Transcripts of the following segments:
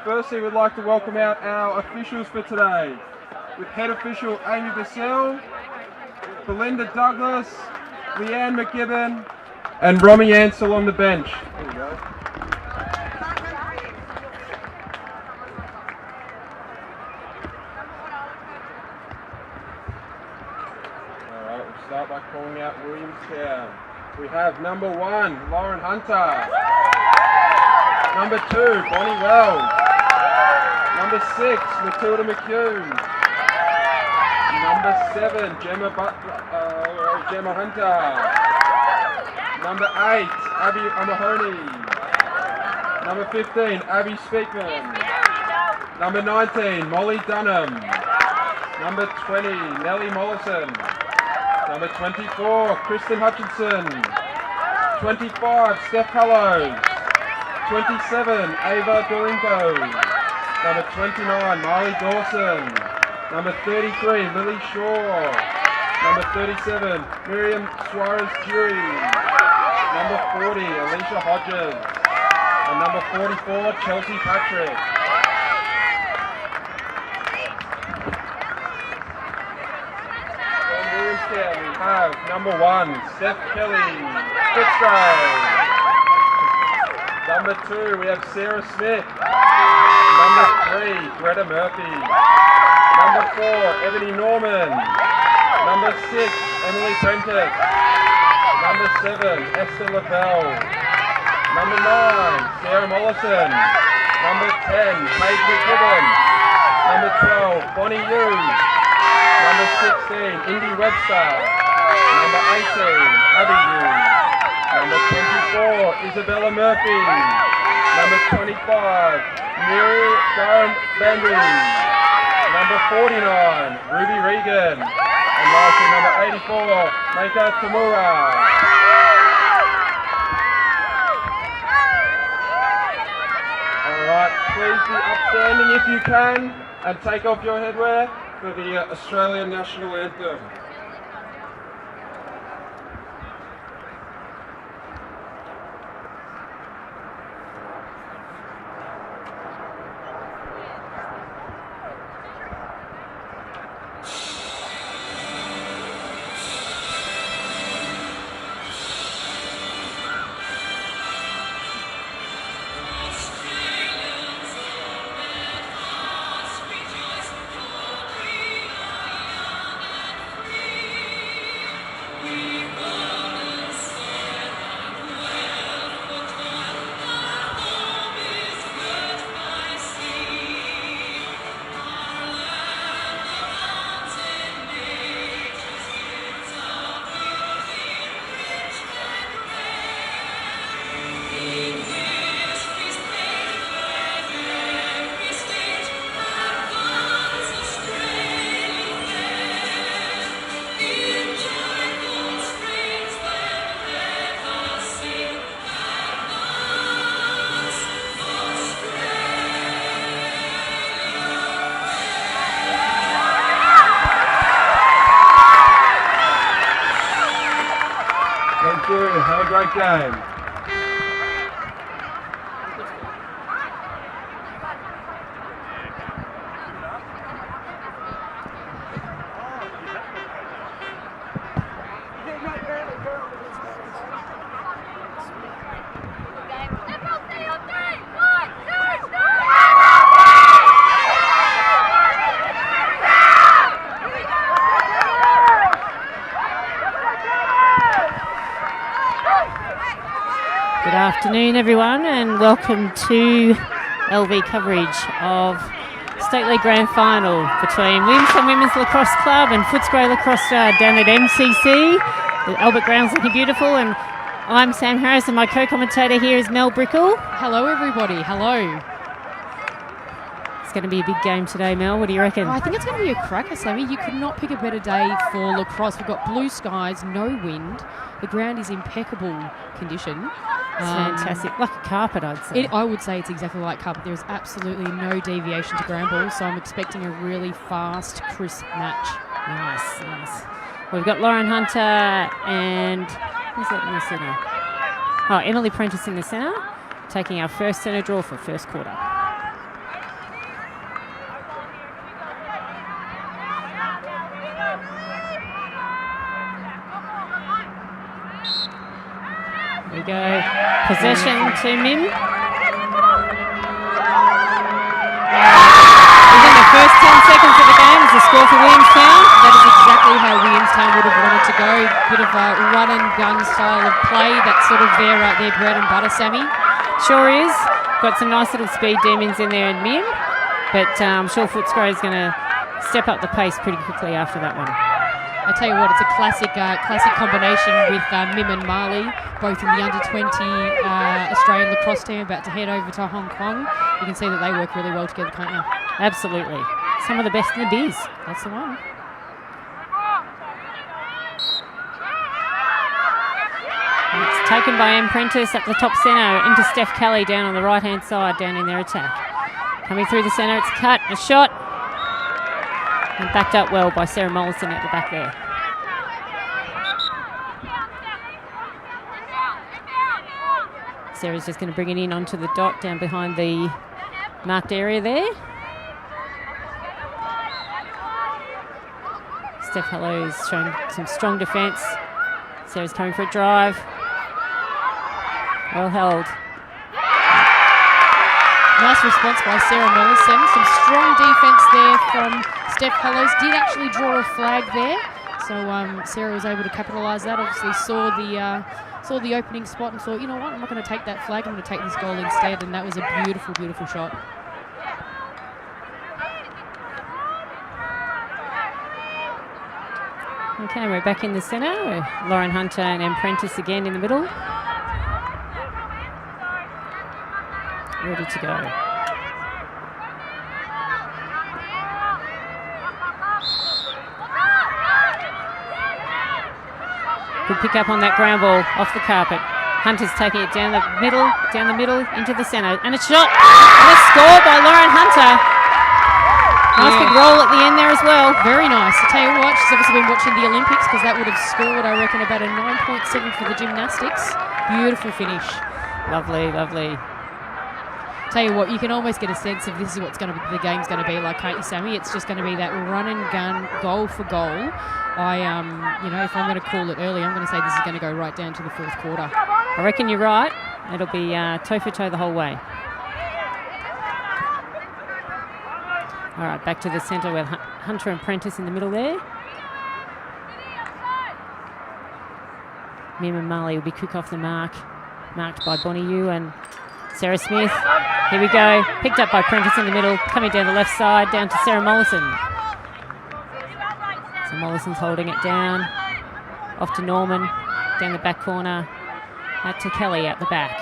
Firstly, we'd like to welcome out our officials for today, with head official Amy Bassell, Belinda Douglas, Leanne McGibbon, and Romy Ansell on the bench. There you go. Alright, we'll start by calling out Williamstown. We have number 1, Lauren Hunter. Number 2, Bonnie Wells. Number 6, Matilda McHugh. Number 7, Gemma Hunter. Number 8, Abby O'Mahony. Number 15, Abby Speakman. Number 19, Molly Dunham. Number 20, Nellie Mollison. Number 24, Kristen Hutchinson. 25, Steph Hallows. 27, Ava Dorinko. Number 29, Marley Dawson. Number 33, Lily Shaw. Number 37, Miriam Suarez-Jury. Number 40, Alicia Hodges. And number 44, Chelsea Patrick. From Williamstown, we have number 1, Steph Kelly, Footscray. Number 2, we have Sarah Smith. Number 3, Greta Murphy. Number 4, Ebony Norman. Number 6, Emily Prentice. Number 7, Esther Lavelle. Number 9, Sarah Mollison. Number 10, Paige McGibbon. Number 12, Bonnie Yu. Number 16, Indy Webster. Number 18, Abby Yu. Number 24, Isabella Murphy. Number 25, Miri Darren Bandry. Number 49, Ruby Regan. And lastly, number 84, Meika Tamura. Alright, please be upstanding if you can and take off your headwear for the Australian National Anthem. Thank you. Have a great game. Good afternoon, everyone, and welcome to LV coverage of State League Grand Final between Williamstown Women's Lacrosse Club and Footscray Lacrosse down at MCC. The Albert Ground's looking beautiful, and I'm Sam Harris, and my co-commentator here is Mel Brickle. Hello, everybody. Hello. It's going to be a big game today, Mel. What do you reckon? I think it's going to be a cracker, Sammy. You could not pick a better day for lacrosse. We've got blue skies, no wind. The ground is impeccable condition. It's fantastic. Like a carpet, I'd say. I would say it's exactly like carpet. There is absolutely no deviation to ground ball, so I'm expecting a really fast, crisp match. Nice, nice. We've got Lauren Hunter and who's that in the centre? Oh, Emily Prentice in the centre, taking our first centre draw for first quarter. we go. Possession to Mim. Within the first 10 seconds of the game is the score for Williamstown. That is exactly how Williamstown would have wanted to go. Bit of a run and gun style of play. That's sort of their bread and butter, Sammy. Sure is. Got some nice little speed demons in there in Mim. But I'm sure Footscray is going to step up the pace pretty quickly after that one. I tell you what, it's a classic combination with Mim and Marley, both in the under-20 Australian lacrosse team, about to head over to Hong Kong. You can see that they work really well together, can't you? Absolutely. Some of the best in the biz. That's the one. It's taken by Prentice up the top centre into Steph Kelly down on the right-hand side, down in their attack. Coming through the centre, it's cut, a shot. And backed up well by Sarah Mollison at the back there. Sarah's just going to bring it in onto the dot down behind the marked area there. Steph Hello's showing some strong defence. Sarah's coming for a drive. Well held. Nice response by Sarah Mollison. Some strong defence there from Steph Hellows. Did actually draw a flag there. So Sarah was able to capitalise that. Obviously saw the opening spot and thought, you know what, I'm not going to take that flag. I'm going to take this goal instead. And that was a beautiful, beautiful shot. Okay, we're back in the centre. Lauren Hunter and Prentice again in the middle. Ready to go. Good pick up on that ground ball off the carpet. Hunter's taking it down the middle, into the centre. And a shot! And a score by Lauren Hunter. Nice big roll at the end there as well. Very nice. I tell you what, she's obviously been watching the Olympics because that would have scored, I reckon, about a 9.7 for the gymnastics. Beautiful finish. Lovely, lovely. Tell you what, you can almost get a sense of this is what's going to be, the game's going to be like, can't you, Sammy? It's just going to be that run and gun, goal for goal. If I'm going to call it early, I'm going to say this is going to go right down to the fourth quarter. I reckon you're right. It'll be toe for toe the whole way. All right, back to the centre with Hunter and Prentice in the middle there. Mim and Marley will be quick off the mark, marked by Bonnie Yu and Sarah Smith. Here we go, picked up by Prentice in the middle, coming down the left side, down to Sarah Mollison. So Mollison's holding it down, off to Norman, down the back corner, out to Kelly out the back.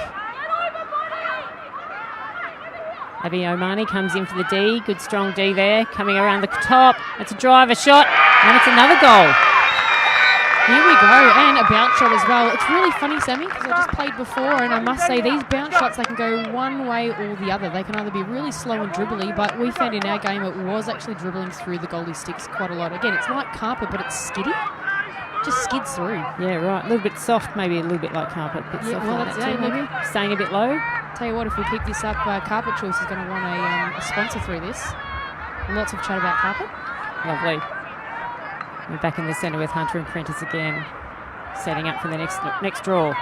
Abby Omani comes in for the D, good strong D there, coming around the top, it's a drive, a shot, and it's another goal. Here we go, and a bounce shot as well. It's really funny, Sammy, because I just played before, and I must say these bounce shots, they can go one way or the other. They can either be really slow and dribbly, but we found in our game it was actually dribbling through the goalie sticks quite a lot. Again, it's like carpet, but it's skiddy. Just skids through. Yeah, right. A little bit soft, maybe a little bit like carpet. A bit soft well, like that too, maybe. Staying a bit low. Tell you what, if we keep this up, Carpet Choice is going to want a sponsor through this. Lots of chat about carpet. Lovely. We're back in the centre with Hunter and Prentice again, setting up for the next draw.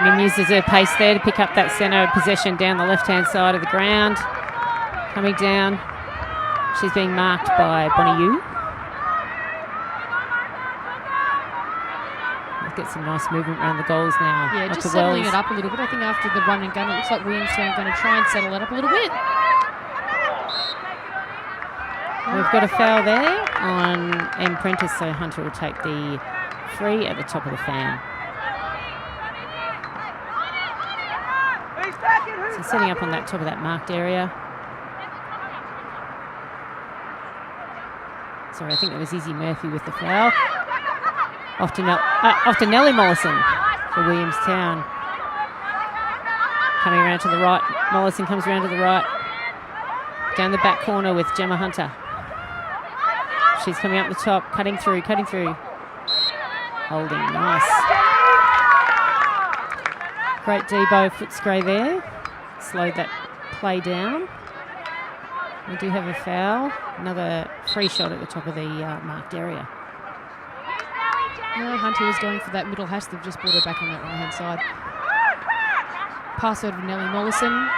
Mim uses her pace there to pick up that centre possession down the left-hand side of the ground. Coming down. She's being marked by Bonnie Yu. Get some nice movement around the goals now. Yeah, just settling it up a little bit. I think after the run and gun, it looks like Williamstown are going to try and settle it up a little bit. We've got a foul there on Prentice, so Hunter will take the free at the top of the fan. So setting up on that top of that marked area. Sorry, I think that was Izzy Murphy with the foul. Off to Nellie Mollison for Williamstown. Coming around to the right. Mollison comes around to the right. Down the back corner with Gemma Hunter. She's coming up the top, cutting through. Holding, nice. Great Debo Footscray there. Slowed that play down. We do have a foul. Another free shot at the top of the marked area. No, Hunter was going for that middle hash. They've just brought her back on that right-hand side. Pass over to Nellie Mollison.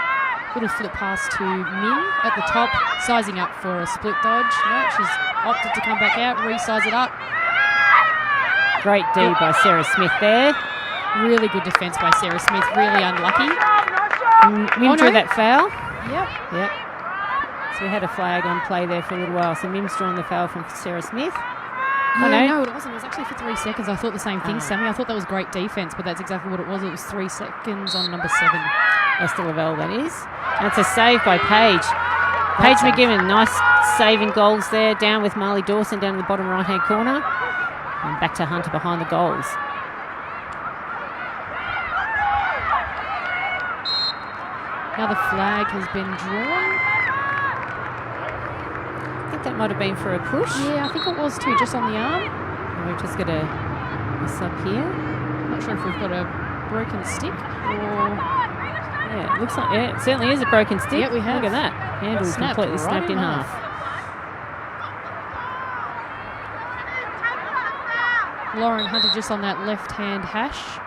Little flip pass to Min at the top, sizing up for a split dodge. No, she's opted to come back out, resize it up. Great D by Sarah Smith there. Really good defence by Sarah Smith, really unlucky. Mim drew that foul. Yep. So we had a flag on play there for a little while. So Mim's drawn the foul from Sarah Smith. No, it wasn't. It was actually for 3 seconds. I thought the same thing, Sammy. I thought that was great defence, but that's exactly what it was. It was 3 seconds on number 7. Esther Lavelle, that is. And it's a save by Paige. Paige McGibbon, nice saving goals there. Down with Marley Dawson down in the bottom right-hand corner. And back to Hunter behind the goals. Now the flag has been drawn. I think that might have been for a push. Yeah, I think it was too, just on the arm. And we've just got a sub here. Not sure if we've got a broken stick or... Yeah, it looks like, it certainly is a broken stick. Yeah, we have. Look at that. Handle completely snapped in half. Lauren Hunter just on that left-hand hash.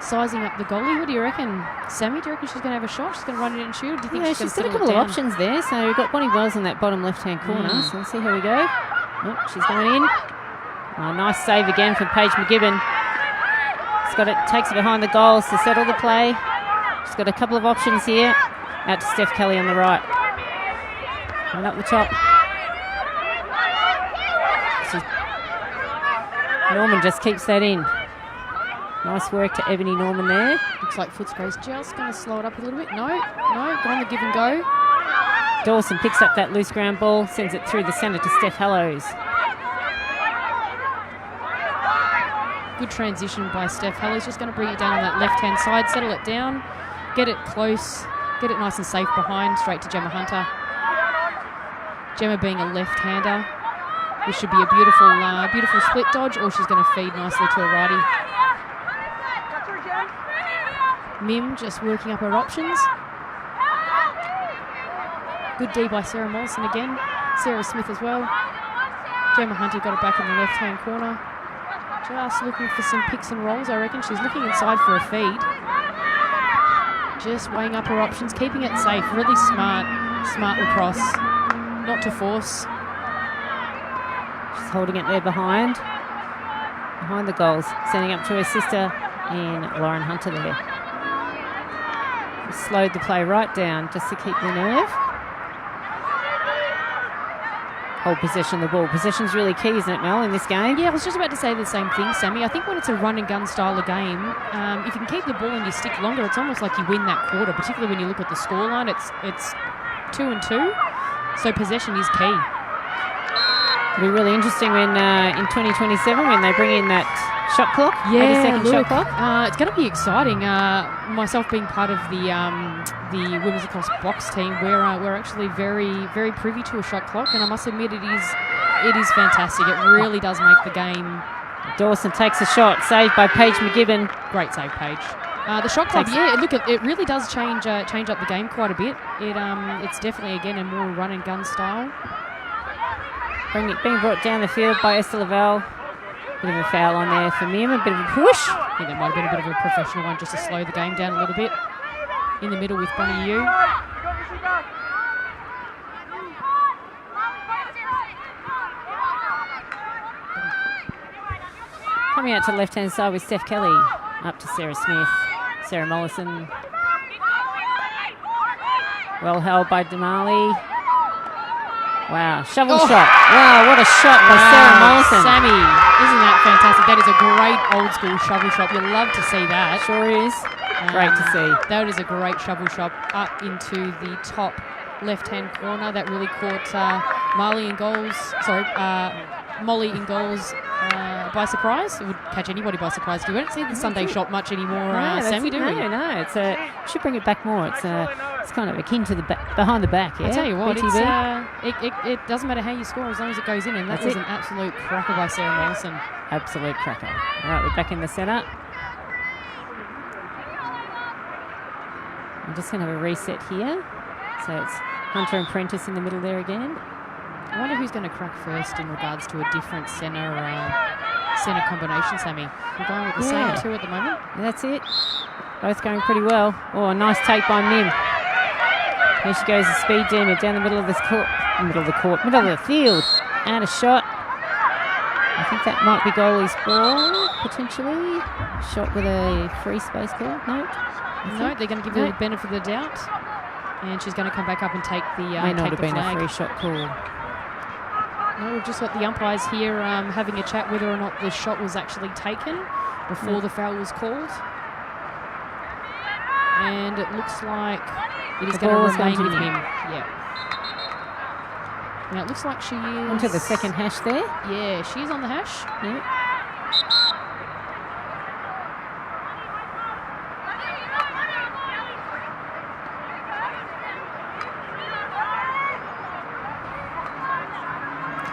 Sizing up the goalie. What do you reckon, Sammy? Do you reckon she's going to have a shot? She's going to run it and shoot? Or do you think she's got a couple of options there. So we've got Bonnie Wells in that bottom left-hand corner. So let's see how we go. Oh, she's going in. Oh, nice save again from Paige McGibbon. Takes it behind the goals to settle the play. She's got a couple of options here. Out to Steph Kelly on the right. And up the top. Norman just keeps that in. Nice work to Ebony Norman there. Looks like Footscray's just going to slow it up a little bit. No, go on the give and go. Dawson picks up that loose ground ball, sends it through the centre to Steph Hallows. Good transition by Steph Hallows. Just going to bring it down on that left-hand side, settle it down, get it close, get it nice and safe behind, straight to Gemma Hunter. Gemma being a left-hander. This should be a beautiful split dodge, or she's going to feed nicely to a righty. Mim just working up her options. Good D by Sarah Mollison again. Sarah Smith as well. Gemma Hunter got it back in the left-hand corner. Just looking for some picks and rolls, I reckon. She's looking inside for a feed. Just weighing up her options, keeping it safe. Really smart lacrosse. Not to force. She's holding it there behind the goals, sending up to her sister in Lauren Hunter there. Just slowed the play right down just to keep the nerve. Hold possession of the ball. Possession's really key, isn't it, Mel, in this game? Yeah, I was just about to say the same thing, Sammy. I think when it's a run and gun style of game, if you can keep the ball in your stick longer, it's almost like you win that quarter, particularly when you look at the scoreline. It's 2-2, so possession is key. It'll be really interesting when in 2027 when they bring in that shot clock, 80-second shot clock. It's going to be exciting. Myself being part of the women's lacrosse box team, we're actually very, very privy to a shot clock, and I must admit it is fantastic. It really does make the game. Dawson takes a shot, saved by Paige McGibbon. Great save, Paige. The shot clock, it really does change up the game quite a bit. It's definitely again a more run and gun style. Being brought down the field by Esther Lavelle. Bit of a foul on there for Mim, a bit of a push. I think that might have been a bit of a professional one just to slow the game down a little bit. In the middle with Bonnie Yu. Coming out to the left-hand side with Steph Kelly. Up to Sarah Smith. Sarah Mollison. Well held by Damali. Wow, shovel shot. Wow, what a shot by Sarah Mollison. Sammy, isn't that fantastic? That is a great old school shovel shot. You'll love to see that. Sure is. Great to see. That is a great shovel shot up into the top left-hand corner. That really caught Molly in goals by surprise. It would catch anybody by surprise. We don't see the Sunday shot much anymore, Sammy, do we? No. We should bring it back more. It's kind of akin to the behind the back. Yeah? I tell you what, it doesn't matter how you score as long as it goes in, and that was an absolute cracker by Sarah Mollison. Absolute cracker. All right, we're back in the centre. I'm just going to have a reset here. So it's Hunter and Prentice in the middle there again. I wonder who's going to crack first in regards to a different centre centre combination, Sammy. We're going with the same two at the moment. That's it. Both going pretty well. Oh, a nice take by Mim. Here she goes, the speed demon down the middle of the field. And a shot. I think that might be goalie's ball, potentially. Shot with a free space call. No, they're going to give her the benefit of the doubt. And she's going to come back up and take the may not take have the been flag. a free shot call. No, we've just got the umpires here having a chat whether or not the shot was actually taken before the foul was called. And it looks like it is going to remain with him. Yeah. Now it looks like she is... Onto the second hash there. Yeah, she's on the hash. Yeah.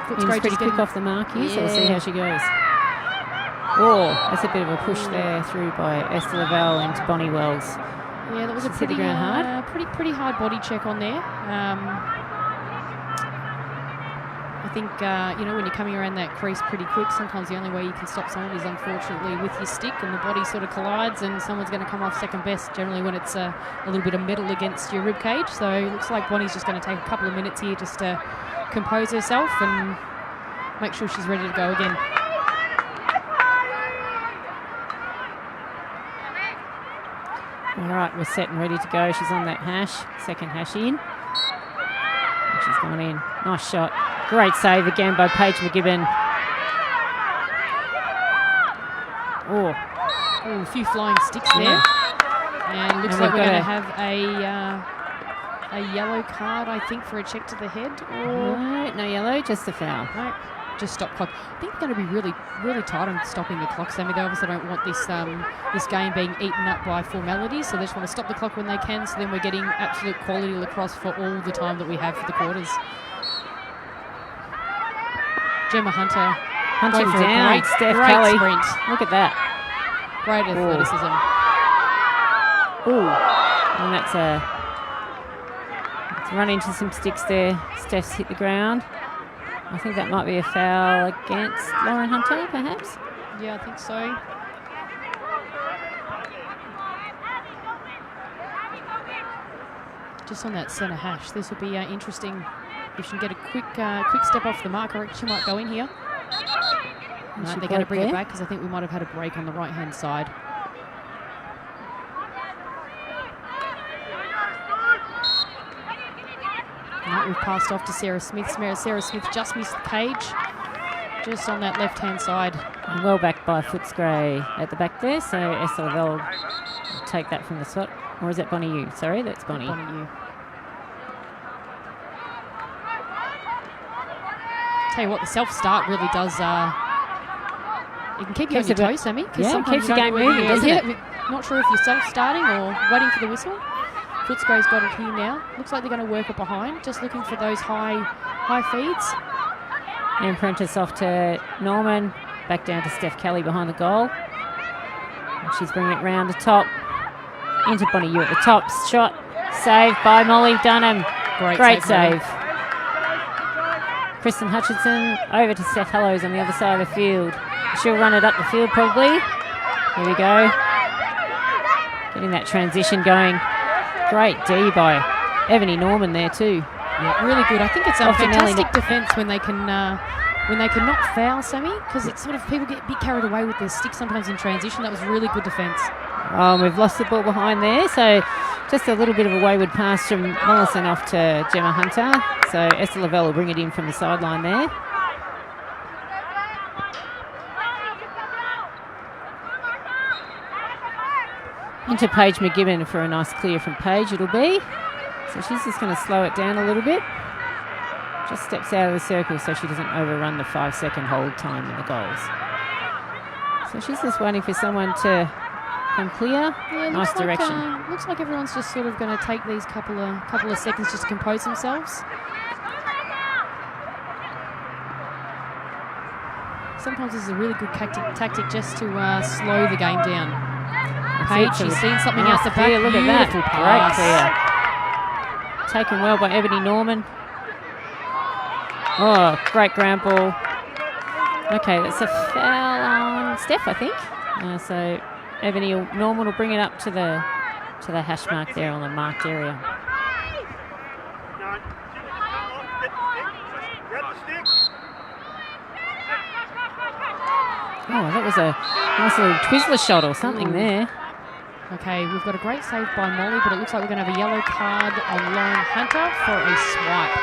Footscray pretty quick off the mark here, so we'll see how she goes. Oh, that's a bit of a push there through by Esther Lavelle into Bonnie Wells. Yeah, that was She's a pretty hit the ground hard. Pretty hard body check on there. I think when you're coming around that crease pretty quick, sometimes the only way you can stop someone is unfortunately with your stick, and the body sort of collides, and someone's going to come off second best. Generally, when it's a little bit of metal against your rib cage. So it looks like Bonnie's just going to take a couple of minutes here just to compose herself and make sure she's ready to go again. All right, we're set and ready to go. She's on that hash, second hash in. And she's gone in. Nice shot. Great save again by Paige McGibbon. Oh, a few flying sticks there. And looks like we're going to have a yellow card, I think, for a check to the head. Or No yellow, just a foul. No, just stop clock. I think they're going to be really, really tight on stopping the clock, Sammy. They obviously don't want this game being eaten up by formalities, so they just want to stop the clock when they can, so then we're getting absolute quality lacrosse for all the time that we have for the quarters. Gemma Hunter Hunting for down. a great Kelly. sprint. Look at that. Great athleticism. Ooh. And that's a run into some sticks there. Steph's hit the ground. I think that might be a foul against Lauren Hunter, perhaps. Yeah, I think so. Just on that centre hash, this will be interesting. If she can get a quick step off the mark, I reckon she might go in here. No, they're going to bring it back because I think we might have had a break on the right-hand side. No, we've passed off to Sarah Smith. Sarah Smith just missed the cage, just on that left-hand side. Well back by Footscray at the back there, so Esther Lavelle will take that from the spot. Or is that Bonnie Yu? Sorry, that's Bonnie. Bonnie Yu. Tell you what, the self-start really does... it can keep you on your toes, Sammy. Yeah, it keeps the game moving, doesn't it? Not sure if you're self-starting or waiting for the whistle. Footscray's got it here now. Looks like they're going to work it behind, just looking for those high feeds. And Prentice off to Norman. Back down to Steph Kelly behind the goal. And she's bringing it round the top. Into Bonnie Yu at the top. Shot. Saved by Molly Dunham. Great save. Kristen Hutchinson over to Steph Hallows on the other side of the field. She'll run it up the field probably. Here we go. Getting that transition going. Great D by Ebony Norman there too. Yeah, really good. I think it's a fantastic defence when they can not foul, Sammy, because it's sort of people get a bit carried away with their stick sometimes in transition. That was really good defence. Oh, we've lost the ball behind there, so just a little bit of a wayward pass from Mollison off to Gemma Hunter. So Esther Lavelle will bring it in from the sideline there. Into Paige McGibbon for a nice clear from Paige it'll be. So she's just going to slow it down a little bit. Just steps out of the circle so she doesn't overrun the 5-second hold time in the goals. So she's just waiting for someone to come clear. Yeah, nice direction. Looks like everyone's just sort of going to take these couple of seconds just to compose themselves. Sometimes this is a really good tactic just to slow the game down. Paige, she's seen something out the back. Look at that. Pass. Great clear. Taken well by Ebony Norman. Oh, great ground ball. Okay, that's a foul Steph, I think. So Norman will bring it up to the hash mark there on the marked area. Oh, that was a nice little Twizzler shot or something there. Okay, we've got a great save by Molly, but it looks like we're going to have a yellow card on Lauren Hunter for a swipe.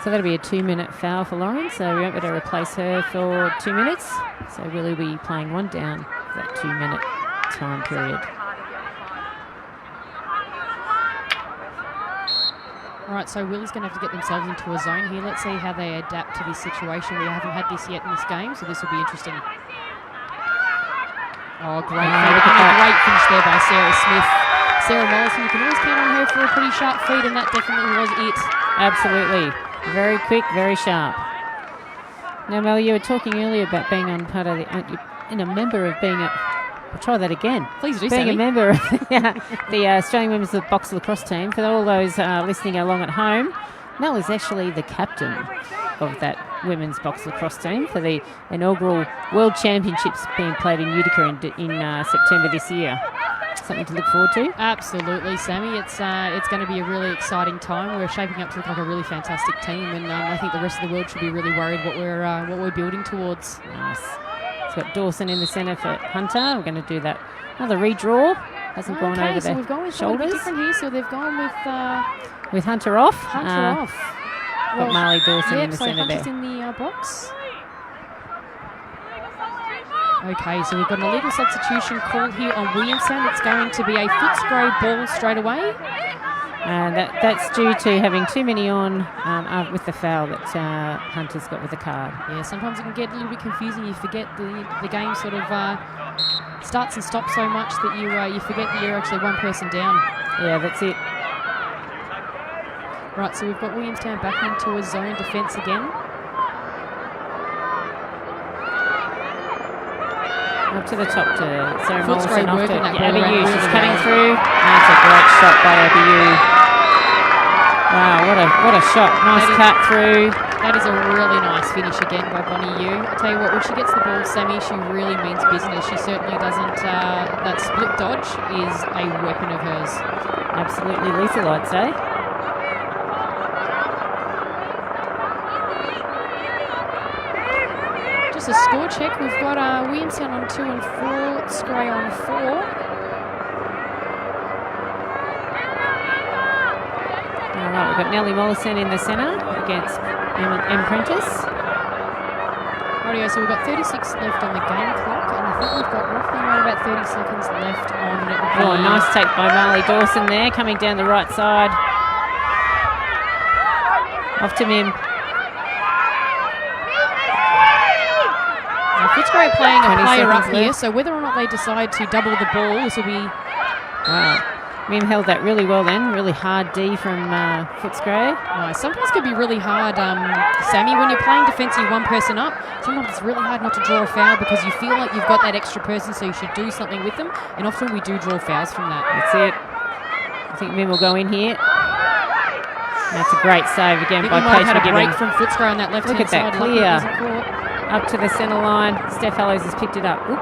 So that'll be a 2-minute foul for Lauren, so we won't be able to replace her for 2 minutes. So Willie will be playing one down for that 2-minute time period. All right, so Willie's going to have to get themselves into a zone here. Let's see how they adapt to this situation. We haven't had this yet in this game, so this will be interesting. Oh, great. Great finish there by Sarah Smith. Sarah Mollison, you can always count on her for a pretty sharp feed, and that definitely was it. Absolutely. Very quick, very sharp. Now, Mel, you were talking earlier about being on part of a member of being I'll try that again. Please do, being Sammy. a member of the Australian Women's Box Lacrosse team. For all those listening along at home, Mel is actually the captain of that Women's Box Lacrosse team for the inaugural World Championships being played in Utica in September this year. Something to look forward to. Absolutely, Sammy. It's going to be a really exciting time. We're shaping up to look like a really fantastic team, and I think the rest of the world should be really worried what we're building towards. Nice. It's got Dawson in the centre for Hunter. We're going to do that. Another redraw. Hasn't gone over so the we've gone with shoulders. Different here. So they've gone with Hunter off. Hunter off. Got Marley Dawson in the centre there. Hunter's in the box. Okay, so we've got an illegal substitution call here on Williamstown. It's going to be a Footscray ball straight away. That's due to having too many on with the foul that Hunter's got with the card. Yeah, sometimes it can get a little bit confusing. You forget the game sort of starts and stops so much that you forget that you're actually one person down. Yeah, that's it. Right, so we've got Williamstown back into a zone defence again. Up to the top to Sarah Footscray Mollison off to Abu. She's cutting through. That's a great shot by Abu. Wow, what a shot. Nice cut through. That is a really nice finish again by Bonnie Yu. I tell you what, when she gets the ball, Sammy, she really means business. She certainly doesn't, that split dodge is a weapon of hers. Absolutely lethal, I'd say. Just a score check. We've got Williamstown on 2 and 4, Footscray on 4. All right, we've got Nellie Mollison in the centre against M. Prentice. Rightio, so we've got 36 left on the game clock, and I think we've got roughly around about 30 seconds left on the... Oh, nice take by Marley Dawson there, coming down the right side. Off to Mim. Footscray playing a player up left here, so whether or not they decide to double the ball, this will be... Wow. Mim held that really well then. Really hard D from Footscray. Nice. Sometimes it can be really hard, Sammy, when you're playing defensive one person up, sometimes it's really hard not to draw a foul because you feel like you've got that extra person, so you should do something with them, and often we do draw fouls from that. That's it. I think Mim will go in here. That's a great save again by Paige had a break McGibbon. from Footscray on that left-hand Look at that, side. clear. Up to the centre line. Steph Hallows has picked it up. Oop.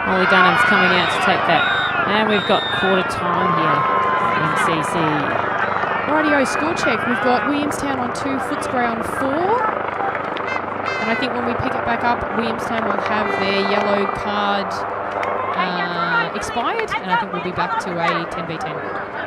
Molly Dunham's coming out to take that. And we've got quarter time here in CC. Rightio, score check. We've got Williamstown on 2, Footscray on 4. And I think when we pick it back up, Williamstown will have their yellow card expired. And I think we'll be back to a 10v10.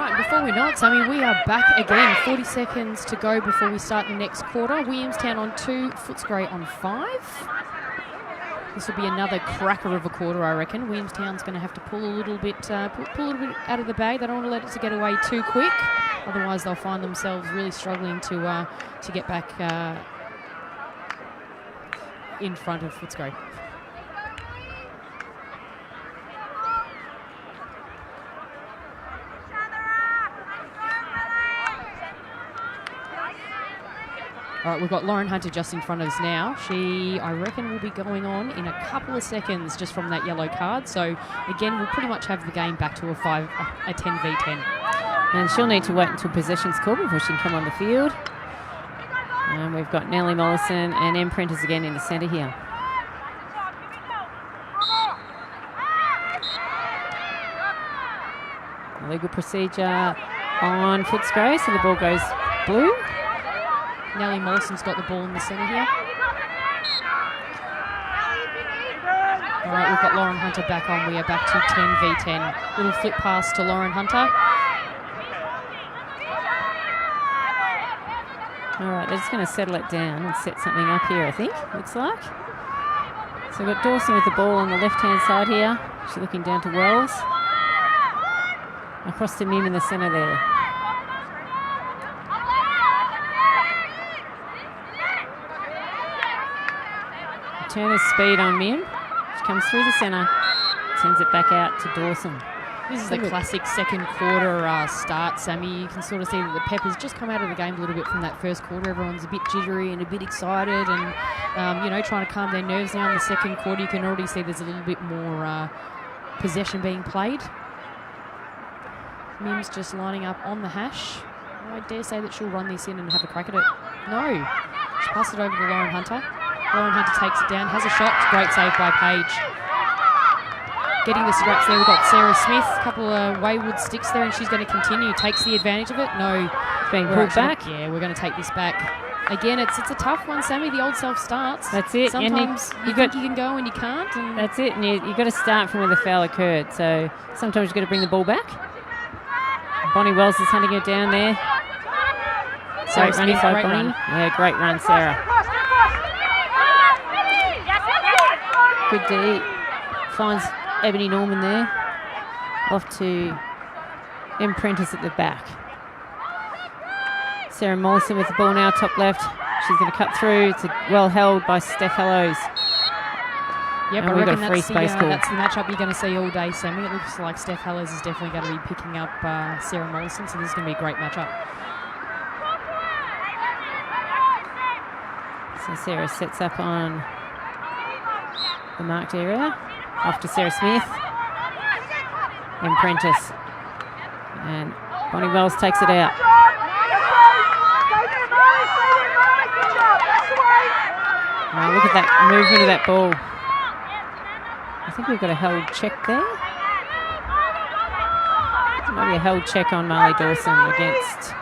right, before we know it, Sammy, we are back again. 40 seconds to go before we start the next quarter. Williamstown on 2, Footscray on 5. This will be another cracker of a quarter, I reckon. Williamstown's going to have to pull a little bit out of the bag. They don't want to let it to get away too quick. Otherwise, they'll find themselves really struggling to get back in front of Footscray. All right, we've got Lauren Hunter just in front of us now. She, I reckon, will be going on in a couple of seconds just from that yellow card. So, again, we'll pretty much have the game back to a 10v10. And she'll need to wait until possession's called before she can come on the field. And we've got Nellie Mollison and M. Prentice again in the centre here. Legal procedure on Footscray, so the ball goes blue. Nellie Mollison's got the ball in the centre here. All right, we've got Lauren Hunter back on. We are back to 10v10. Little flip pass to Lauren Hunter. All right, they're just going to settle it down and set something up here, I think, looks like. So we've got Dawson with the ball on the left-hand side here. She's looking down to Wells. Across to Mim in the centre there. Turner's speed on Mim. She comes through the centre, sends it back out to Dawson. This is the classic second quarter start, Sammy. You can sort of see that the pep has just come out of the game a little bit from that first quarter. Everyone's a bit jittery and a bit excited and, trying to calm their nerves down. The second quarter, you can already see there's a little bit more possession being played. Mim's just lining up on the hash. I dare say that she'll run this in and have a crack at it. No. She passed it over to Lauren Hunter. Lauren Hunter takes it down, has a shot. Great save by Paige. Getting the scraps there, we've got Sarah Smith. A couple of wayward sticks there, and she's going to continue. Takes the advantage of it. No. It's being pulled back. Yeah, we're going to take this back. Again, it's a tough one, Sammy. The old self starts. That's it. Sometimes you think you can go and you can't. And that's it. And you've got to start from where the foul occurred. So sometimes you've got to bring the ball back. Bonnie Wells is hunting it down there. Sarah Great Smith, run by great Bonnie. run. Yeah, great run, Sarah. Good D. Finds Ebony Norman there. Off to M. Prentice at the back. Sarah Mollison with the ball now, top left. She's going to cut through. It's well held by Steph Hallows. Yep, and I we've got reckon a free space call. that's the matchup you're going to see all day, Sammy. It looks like Steph Hallows is definitely going to be picking up Sarah Mollison, so this is going to be a great matchup. So Sarah sets up on the marked area. Off to Sarah Smith. And Prentice. And Bonnie Wells takes it out. Oh, look at that movement of that ball. I think we've got a held check there. Maybe a held check on Marley Dawson against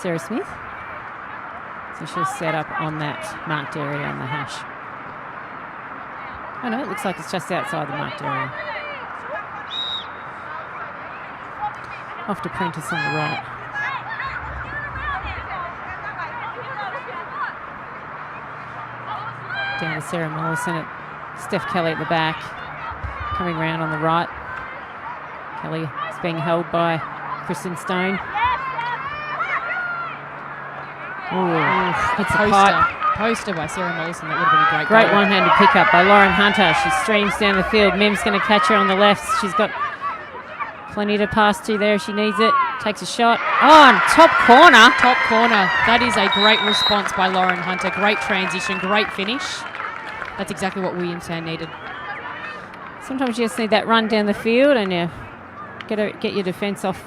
Sarah Smith. So she'll set up on that marked area on the hash. Oh no, it looks like it's just outside the marked area. Off to Prentice on the right. Down to Sarah Mollison at Steph Kelly at the back. Coming round on the right. Kelly is being held by Kristen Stone. Ooh, hits a pipe. Poster by Sarah Mollison. That would have been a great goal. one-handed pickup by Lauren Hunter. She streams down the field. Mim's going to catch her on the left. She's got plenty to pass to there if she needs it. Takes a shot. Oh, and top corner. Top corner. That is a great response by Lauren Hunter. Great transition. Great finish. That's exactly what Williamstown needed. Sometimes you just need that run down the field and you get your defence off,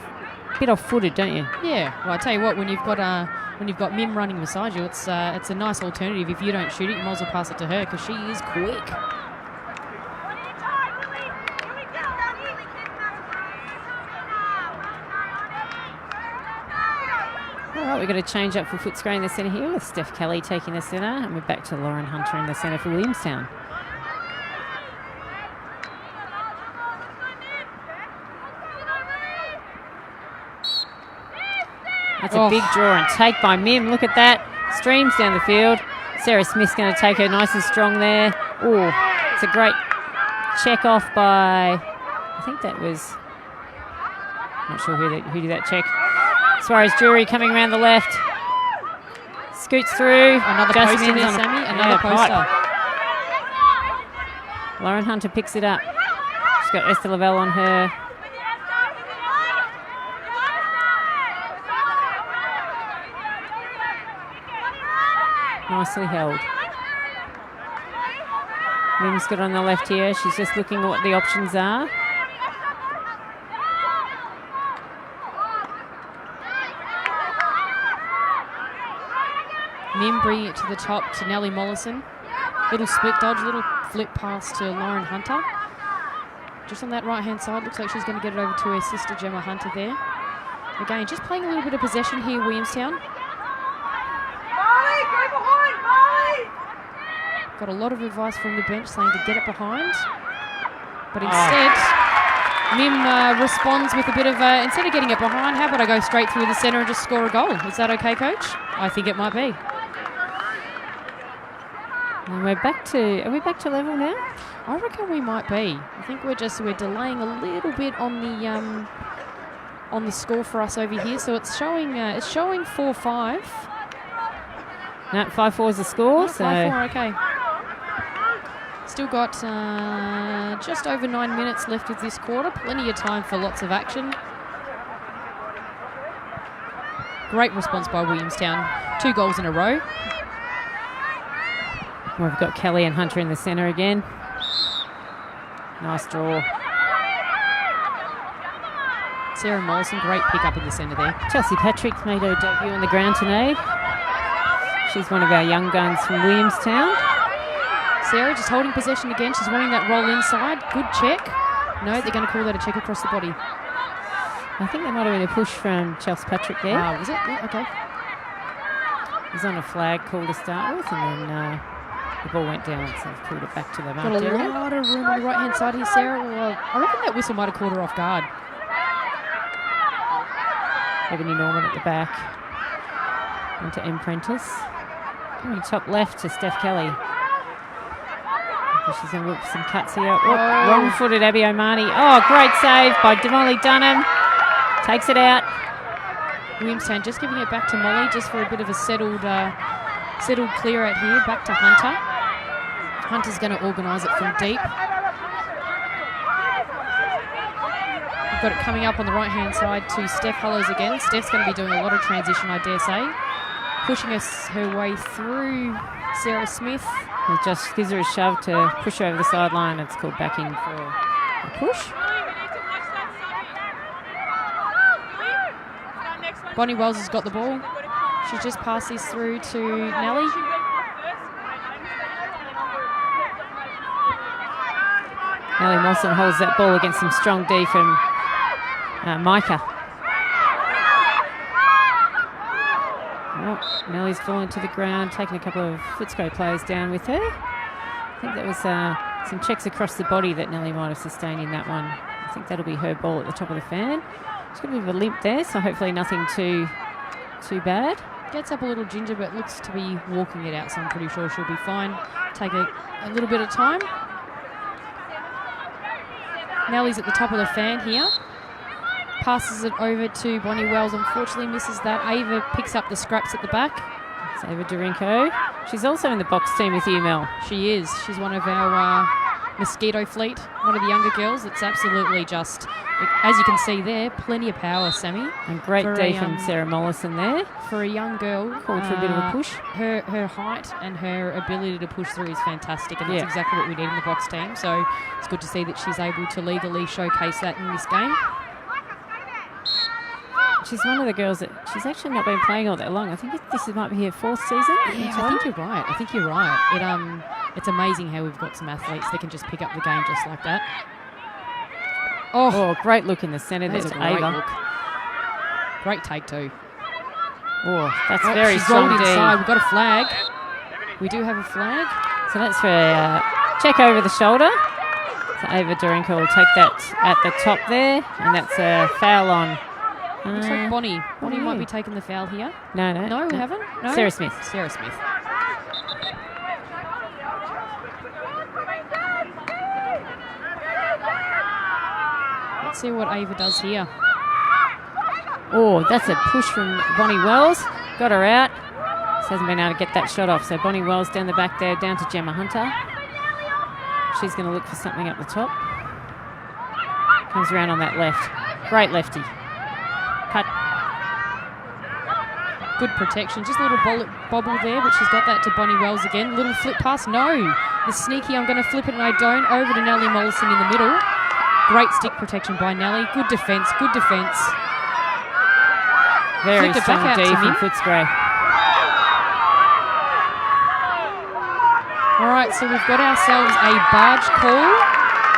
a bit off-footed, don't you? Yeah. Well, I tell you what, when you've got Mim running beside you, it's a nice alternative. If you don't shoot it, you might as well pass it to her because she is quick. All right, we've got a change up for Footscray in the centre here with Steph Kelly taking the centre, and we're back to Lauren Hunter in the centre for Williamstown. That's a big draw and take by Mim. Look at that. Streams down the field. Sarah Smith's going to take her nice and strong there. Oh, it's a great check off by, I think that was, not sure who did that check. Suarez Jury coming around the left. Scoots through. Another poster there, Sammy. Another poster. Lauren Hunter picks it up. She's got Esther Lavelle on her. Nicely held. Mim's got on the left here. She's just looking at what the options are. Mim bringing it to the top to Nellie Mollison. Little split dodge, little flip pass to Lauren Hunter. Just on that right-hand side, looks like she's going to get it over to her sister Gemma Hunter there. Again, just playing a little bit of possession here, Williamstown. Got a lot of advice from the bench saying to get it behind. But instead, Mim responds with a bit of instead of getting it behind, how about I go straight through the centre and just score a goal? Is that okay, Coach? I think it might be. And are we back to level now? I reckon we might be. I think we're delaying a little bit on the score for us over here. So it's showing 4-5. No, 5-4 is the score. No, so 5-4, okay. Still got just over 9 minutes left of this quarter. Plenty of time for lots of action. Great response by Williamstown. 2 goals in a row. We've got Kelly and Hunter in the centre again. Nice draw. Sarah Mollison, great pick up in the centre there. Chelsea Patrick's made her debut on the ground today. She's one of our young guns from Williamstown. Sarah just holding possession again. She's wanting that roll inside. Good check. No, they're going to call that a check across the body. I think there might have been a push from Chelsea Patrick there. Was it? Yeah, okay. It was on a flag call to start with, and then the ball went down, so they've pulled it back to the marked area. Got a lot of room on the right-hand side here, Sarah. Well, I reckon that whistle might have caught her off guard. Ebony Norman at the back. Into M. Prentice. Coming top left to Steph Kelly. She's going to look for some cuts here. Oh, wrong-footed Abby O'Mahony. Oh, great save by Molly Dunham. Takes it out. Williamstown just giving it back to Molly just for a bit of a settled clear out here. Back to Hunter. Hunter's going to organise it from deep. We've got it coming up on the right-hand side to Steph Hollows again. Steph's going to be doing a lot of transition, I dare say. Pushing her way through Sarah Smith. It just gives her a shove to push her over the sideline. It's called backing for a push. Bonnie Wells has got the ball. She's just passed this through to Nellie. Nellie Molson holds that ball against some strong D from Micah. Oh, Nellie's fallen to the ground, taking a couple of Footscray players down with her. I think that was some checks across the body that Nellie might have sustained in that one. I think that'll be her ball at the top of the fan. She's got a bit of a limp there, so hopefully nothing too bad. Gets up a little ginger, but looks to be walking it out, so I'm pretty sure she'll be fine. Take a little bit of time. Nellie's at the top of the fan here. Passes it over to Bonnie Wells. Unfortunately misses that. Ava picks up the scraps at the back. It's Ava Dorinko. She's also in the box team with you, Mel. She is. She's one of our mosquito fleet, one of the younger girls. It's absolutely just, as you can see there, plenty of power, Sammy. And great D from Sarah Mollison there. For a young girl. Called for a bit of a push. Her height and her ability to push through is fantastic, and that's exactly what we need in the box team. So it's good to see that she's able to legally showcase that in this game. She's one of the girls that she's actually not been playing all that long. I think this might be her 4th season. Yeah, I think you're right. It's amazing how we've got some athletes that can just pick up the game just like that. Oh, great look in the centre. There's Ava. Great take too. Oh, that's very strong D. Inside. We've got a flag. We do have a flag. So that's for a check over the shoulder. So Ava Dorinko will take that at the top there, and that's a foul on Looks like Bonnie. Bonnie might be taking the foul here. No, we haven't. No? Sarah Smith. Sarah Smith. Let's see what Ava does here. Oh, that's a push from Bonnie Wells. Got her out. Just hasn't been able to get that shot off. So Bonnie Wells down the back there, down to Gemma Hunter. She's going to look for something up the top. Comes around on that left. Great lefty. Cut. Good protection. Just a little bobble there, but she's got that to Bonnie Wells again. Little flip pass. No. The sneaky, I'm going to flip it and I don't. Over to Nellie Mollison in the middle. Great stick protection by Nellie. Good defence. Good defence. Very strong D from Footscray. All right, so we've got ourselves a barge call.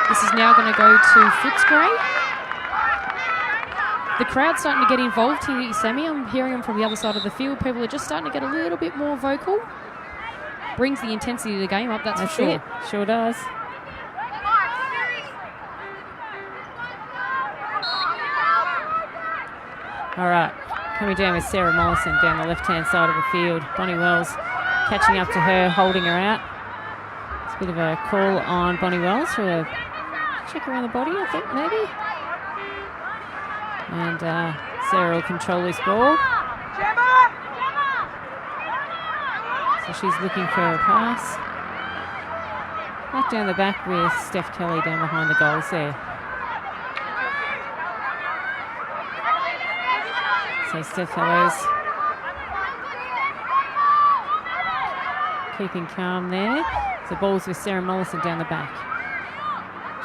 This is now going to go to Footscray. The crowd's starting to get involved here, Sammy. I'm hearing them from the other side of the field. People are just starting to get a little bit more vocal. Brings the intensity of the game up, that's for sure. It. Sure does. All right, coming down with Sarah Mollison down the left-hand side of the field. Bonnie Wells catching up to her, holding her out. It's a bit of a call on Bonnie Wells for a check around the body, I think, maybe. And Sarah will control this ball. So she's looking for a pass. Back down the back with Steph Kelly down behind the goals there. So Steph Kelly's keeping calm there. The ball's with Sarah Mollison down the back.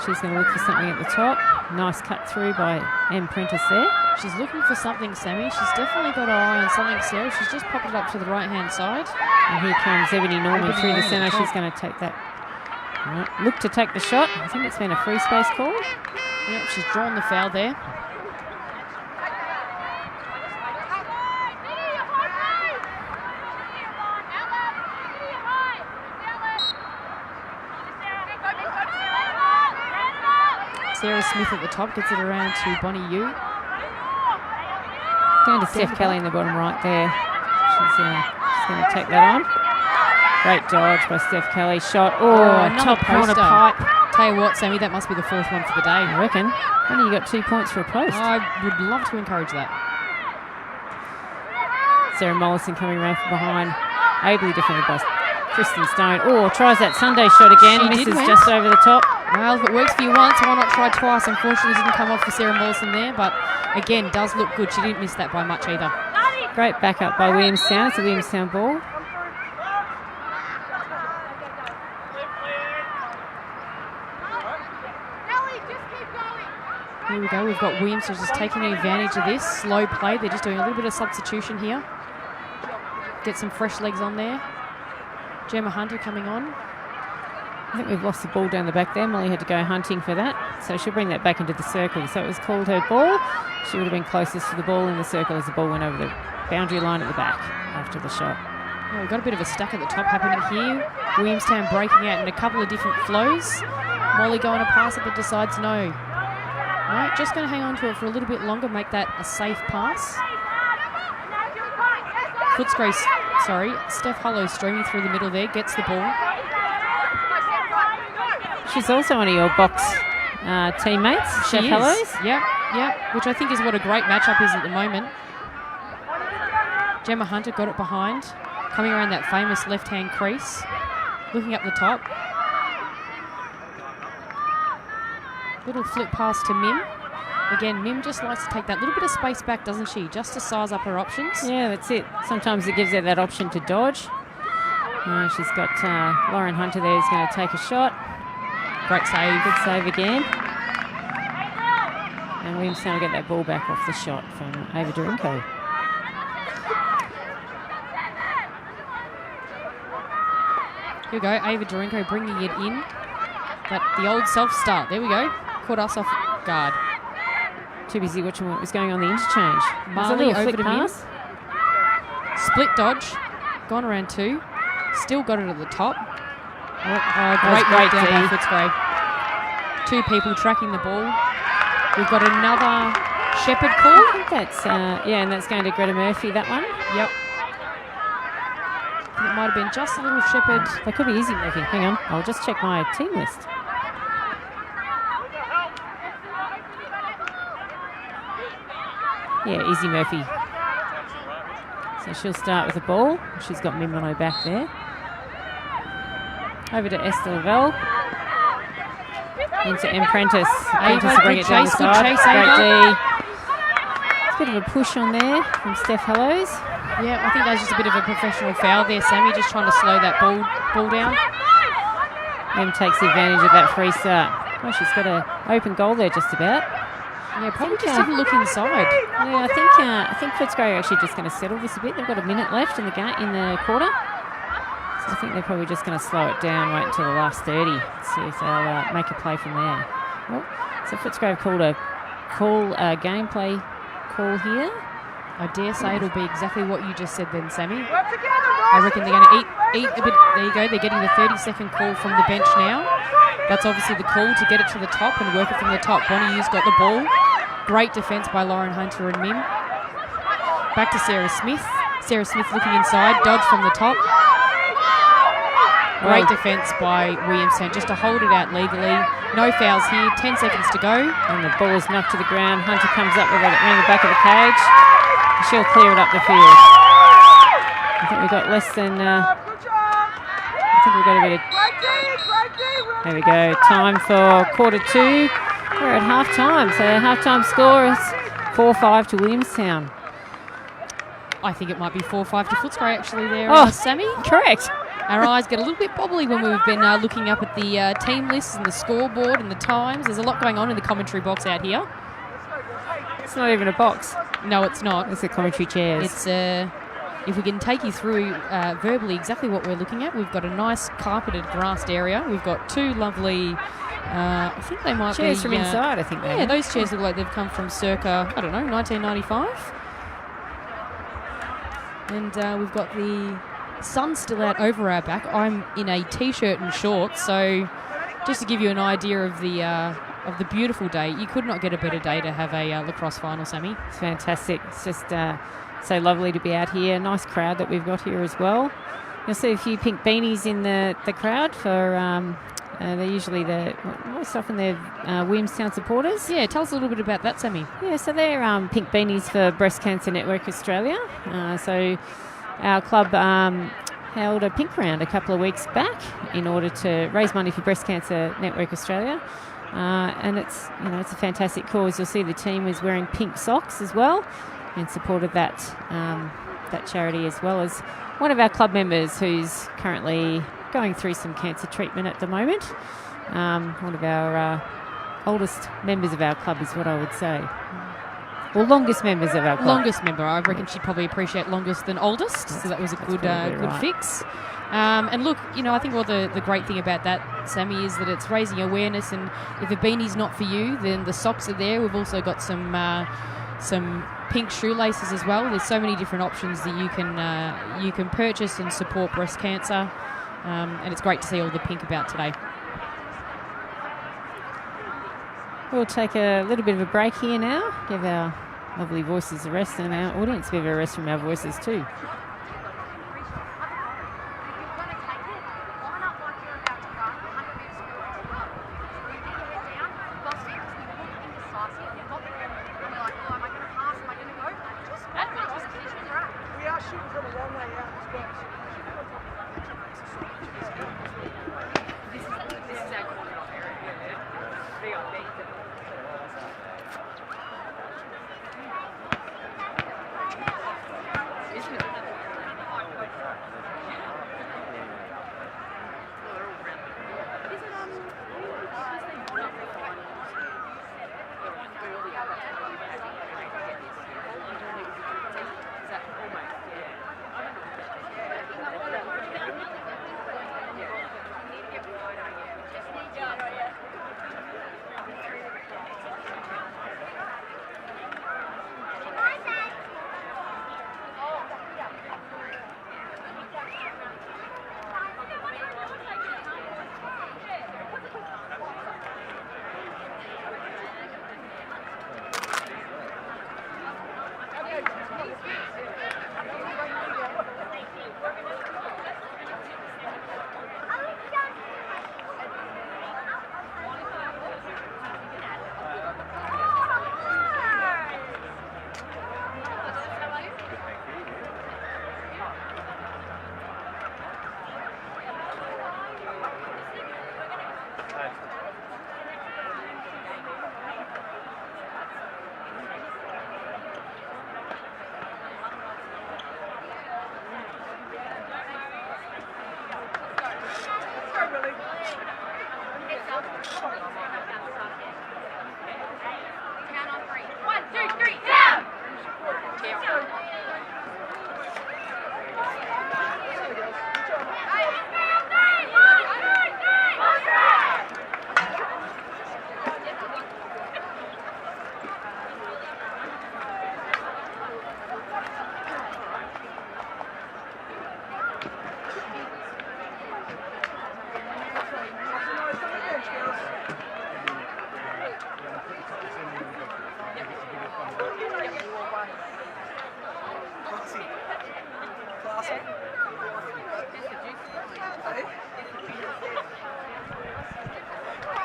She's going to look for something at the top. Nice cut through by M. Prentice there. She's looking for something, Sammy. She's definitely got her eye on something, Sarah. She's just popped it up to the right-hand side. And here comes Ebony Norman through the centre. She's going to take that. Right. Look to take the shot. I think it's been a free space call. Yep, she's drawn the foul there. Sarah Smith at the top, gets it around to Bonnie Yu. Down to Steph Kelly in the bottom right there. She's going to take that on. Great dodge by Steph Kelly. Shot. Oh, top corner pipe. Tell you what, Sammy, that must be the fourth one for the day. I reckon. Only you got 2 points for a post. I would love to encourage that. Sarah Mollison coming around from behind. Ably defended by Kristen Stone. Oh, tries that Sunday shot again. Misses just over the top. Well, if it works for you once, why not try twice? Unfortunately, didn't come off for Sarah Mollison there, but again, does look good. She didn't miss that by much either. Great backup by Williamstown. It's a Williamstown ball. Here we go. We've got Williamstown just taking advantage of this. Slow play. They're just doing a little bit of substitution here. Get some fresh legs on there. Gemma Hunter coming on. I think we've lost the ball down the back there. Molly had to go hunting for that. So she'll bring that back into the circle. So it was called her ball. She would have been closest to the ball in the circle as the ball went over the boundary line at the back after the shot. Well, we've got a bit of a stack at the top happening here. Williamstown breaking out in a couple of different flows. Molly going to pass it but decides no. No, just going to hang on to it for a little bit longer, make that a safe pass. Footscray, Steph Hollow streaming through the middle there, gets the ball. She's also one of your box teammates, Steph Hollows. Yep, which I think is what a great matchup is at the moment. Gemma Hunter got it behind, coming around that famous left-hand crease, looking up the top. Little flip pass to Mim. Again, Mim just likes to take that little bit of space back, doesn't she? Just to size up her options. Yeah, that's it. Sometimes it gives her that option to dodge. She's got Lauren Hunter there who's going to take a shot. Great save. Good save again. And Williamstown will get that ball back off the shot from Ava Dorinko. Here we go, Ava Dorinko bringing it in. The old self-start. There we go. Caught us off guard. Too busy watching what was going on the interchange. Marley over to Mim. Split dodge. Gone around two. Still got it at the top. Great down by Footscray. Two people tracking the ball. We've got another Shepherd call. I think that's, yeah, and that's going to Greta Murphy, that one. Yep. It might have been just a little Shepherd. That could be Izzy Murphy. Hang on, I'll just check my team list. Yeah, Izzy Murphy. So she'll start with the ball. She's got Mim on her back there. Over to Esther Lavelle. Into Emprentice. Emprentice to bring it down the side. Great D. It's a bit of a push on there from Steph Hallows. Yeah, I think that's just a bit of a professional foul there, Sammy, just trying to slow that ball down. Em takes advantage of that free start. Well, she's got an open goal there just about. Yeah, probably just didn't look inside. Yeah, I think Footscray are actually just going to settle this a bit. They've got a minute left in the quarter. So I think they're probably just going to slow it down, wait until the last 30, see if they'll make a play from there. Well, so Footscray called a gameplay call here. I dare say it'll be exactly what you just said then, Sammy. I reckon they're going to eat a bit. There you go. They're getting the 30-second call from the bench now. That's obviously the call to get it to the top and work it from the top. Bonnie Yu's got the ball. Great defence by Lauren Hunter and Mim. Back to Sarah Smith. Sarah Smith looking inside. Dodge from the top. Great defence by Williamstown just to hold it out legally. No fouls here. 10 seconds to go. And the ball is knocked to the ground. Hunter comes up with it around the back of the cage. She'll clear it up the field. I think we've got less than... I think we've got a bit of... There we go. Time for quarter two. We're at half-time. So half-time score is 4-5 to Williamstown. I think it might be 4-5 to Footscray actually there, Sammy. Correct. Our eyes get a little bit bobbly when we've been looking up at the team lists and the scoreboard and the times. There's a lot going on in the commentary box out here. It's not even a box. No, it's not. It's the commentary chairs. It's if we can take you through verbally exactly what we're looking at. We've got a nice carpeted grassed area. We've got two lovely, I think they might chairs be... from inside, I think they are. Those chairs look like they've come from circa, I don't know, 1995. And we've got the sun still out over our back. I'm in a T-shirt and shorts, so just to give you an idea of the beautiful day, you could not get a better day to have a lacrosse final, Sammy. It's fantastic. It's just so lovely to be out here. Nice crowd that we've got here as well. You'll see a few pink beanies in the crowd for... they're usually most often they're Williamstown supporters. Yeah, tell us a little bit about that, Sammy. Yeah, so they're pink beanies for Breast Cancer Network Australia. So our club held a pink round a couple of weeks back in order to raise money for Breast Cancer Network Australia. And it's a fantastic cause. You'll see the team is wearing pink socks as well in support of that charity, as well as one of our club members who's currently going through some cancer treatment at the moment. One of our oldest members of our club is what I would say. Or longest members of our club. Longest member. I reckon she'd probably appreciate longest than oldest. So that was a good right. fix. And look, I think the great thing about that, Sammy, is that it's raising awareness, and if a beanie's not for you, then the socks are there. We've also got some pink shoelaces as well. There's so many different options that you can purchase and support breast cancer. And it's great to see all the pink about today. We'll take a little bit of a break here now, give our lovely voices a rest, and our audience a bit of a rest from our voices too.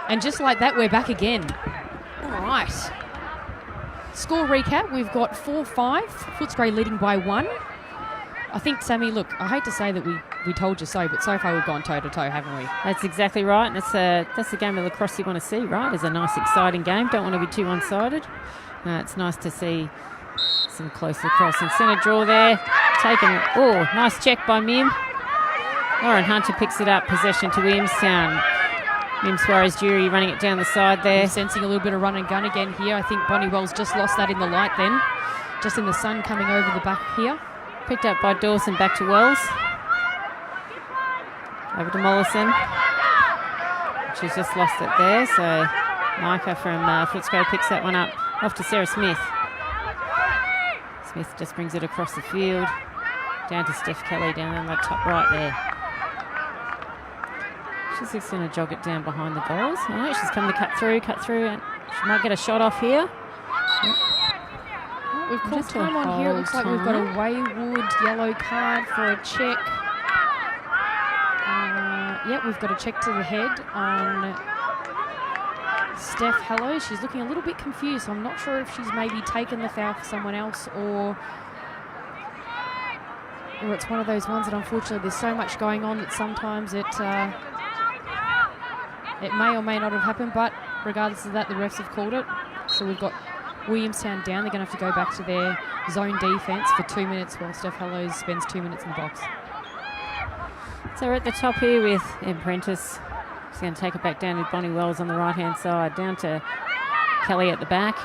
And just like that, we're back again. All right. Score recap, we've got 4-5. Footscray leading by 1. I think, Sammy, look, I hate to say that we told you so, but so far we've gone toe-to-toe, haven't we? That's exactly right, and that's the game of lacrosse you want to see, right? It's a nice, exciting game. Don't want to be too one-sided. It's nice to see some close lacrosse. And centre draw there. Nice check by Mim. Lauren Hunter picks it up, possession to Williamstown. Mim Suarez-Jury running it down the side there. We're sensing a little bit of run and gun again here. I think Bonnie Wells just lost that in the light then. Just in the sun coming over the back here. Picked up by Dawson, back to Wells. Over to Mollison. She's just lost it there, so Micah from Footscray picks that one up. Off to Sarah Smith. Smith just brings it across the field. Down to Steph Kelly down on the top right there. She's just going to jog it down behind the goals. All right, she's coming to cut through, and she might get a shot off here. Yep. We've called time on here. It looks like we've got a Wayward yellow card for a check. We've got a check to the head on Steph Hello. She's looking a little bit confused. I'm not sure if she's maybe taken the foul for someone else or it's one of those ones that unfortunately there's so much going on that sometimes it may or may not have happened, but regardless of that, the refs have called it. So we've got Williamstown down. They're going to have to go back to their zone defence for 2 minutes while Steph Hellows spends 2 minutes in the box. So we're at the top here with Prentice. She's going to take it back down to Bonnie Wells on the right-hand side. Down to Kelly at the back.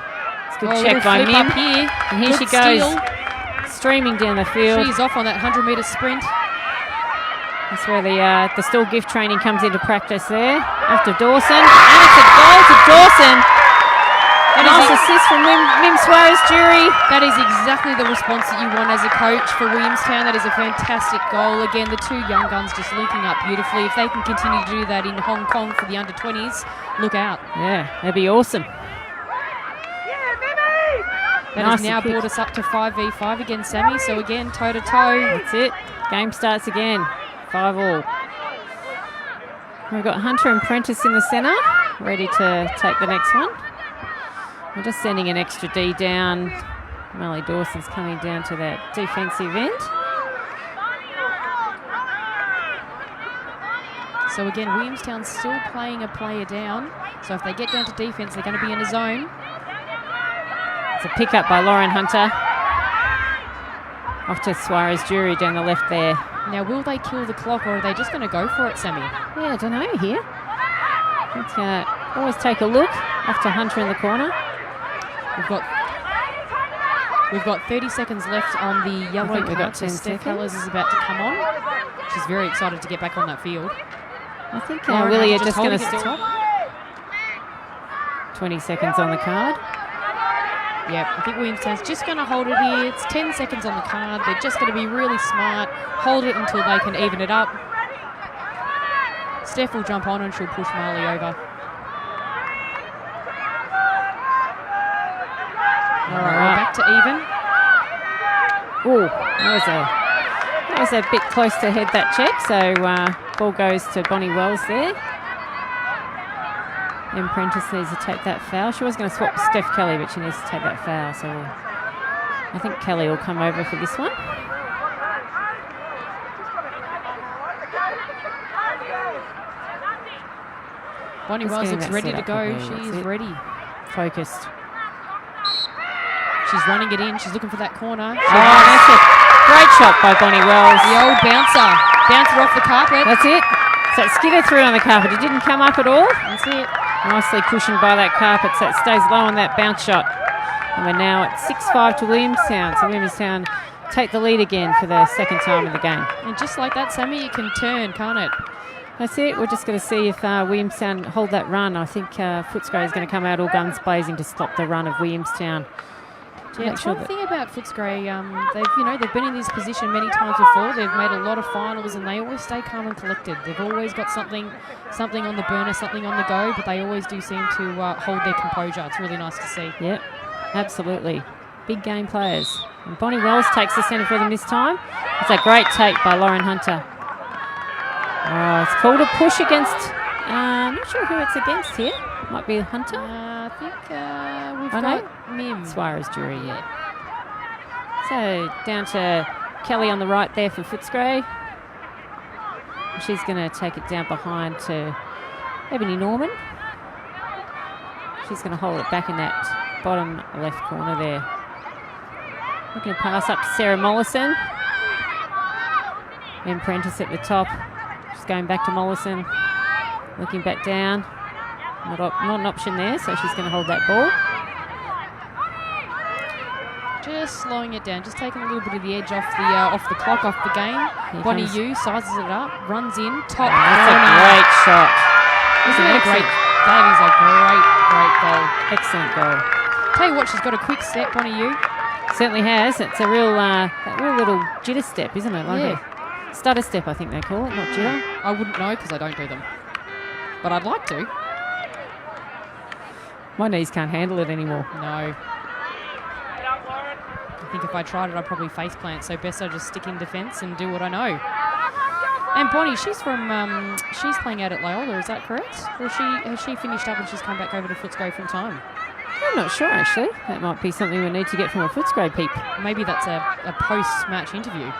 It's a good check by Mim. Here. And here she goes, streaming down the field. She's off on that 100-metre sprint. That's where the still gift training comes into practice there. After Dawson. And it's a goal to Dawson. Nice assist from Mim Suarez-Jury. That is exactly the response that you want as a coach for Williamstown. That is a fantastic goal. Again, the two young guns just linking up beautifully. If they can continue to do that in Hong Kong for the under-20s, look out. Yeah, that'd be awesome. That has now brought us up to 5v5 again, Sammy. So again, toe-to-toe. That's it. Game starts again. 5-all. We've got Hunter and Prentice in the centre, ready to take the next one. We're just sending an extra D down. Molly Dawson's coming down to that defensive end. So again, Williamstown's still playing a player down. So if they get down to defence, they're going to be in a zone. It's a pick up by Lauren Hunter. Off to Suarez-Jury down the left there. Now, will they kill the clock or are they just going to go for it, Sammy? Yeah, I don't know here. Let's always take a look. Off to Hunter in the corner. We've got 30 seconds left on the yellow card, so Steph Hellows is about to come on. She's very excited to get back on that field. I think Willie are just going to stop. 20 seconds on the card. Yep, I think Williamstown's just going to hold it here. It's 10 seconds on the card. They're just going to be really smart, hold it until they can even it up. Steph will jump on and she'll push Marley over. All right, we're back to even. Oh, that was a bit close to head that check. So ball goes to Bonnie Wells there. And Prentice needs to take that foul. She was going to swap with Steph Kelly, but she needs to take that foul. So I think Kelly will come over for this one. Bonnie Wells looks ready to go. She is ready. Focused. She's running it in. She's looking for that corner. That's a great shot by Bonnie Wells. The old bouncer. Bouncer off the carpet. That's it. So it skidded through on the carpet. It didn't come up at all. That's it. Nicely cushioned by that carpet, so it stays low on that bounce shot. And we're now at 6-5 to Williamstown. So Williamstown take the lead again for the second time in the game. And just like that, Sammy, it can turn, can't it? That's it. We're just going to see if Williamstown hold that run. I think Footscray is going to come out all guns blazing to stop the run of Williamstown. Yeah, it's one thing about Footscray. They've been in this position many times before. They've made a lot of finals, and they always stay calm and collected. They've always got something on the burner, something on the go, but they always do seem to hold their composure. It's really nice to see. Yep, absolutely. big game players. And Bonnie Wells takes the centre for them this time. It's a great take by Lauren Hunter. Oh, it's called a push against, I'm not sure who it's against here. Might be Hunter. I think we've got Mim. Suarez Jury, yeah. So down to Kelly on the right there for Footscray. She's going to take it down behind to Ebony Norman. She's going to hold it back in that bottom left corner there. Looking to pass up to Sarah Mollison. And Prentice at the top. She's going back to Mollison. Looking back down. Not an option there, so she's going to hold that ball. Just slowing it down, just taking a little bit of the edge off the clock, off the game. Bonnie Yu sizes it up, runs in, top. That's a great shot. Isn't that great? That is a great goal. Excellent goal. Tell you what, she's got a quick step, Bonnie Yu. Certainly has. It's a real little jitter step, isn't it? Like yeah. A stutter step, I think they call it, not jitter. I wouldn't know because I don't do them, but I'd like to. My knees can't handle it anymore. No. I think if I tried it, I'd probably face plant. So best I just stick in defence and do what I know. And Bonnie, she's playing out at Loyola. Is that correct? Or has she finished up and she's come back over to Footscray full time? I'm not sure actually. That might be something we need to get from a Footscray peep. Maybe that's a post-match interview.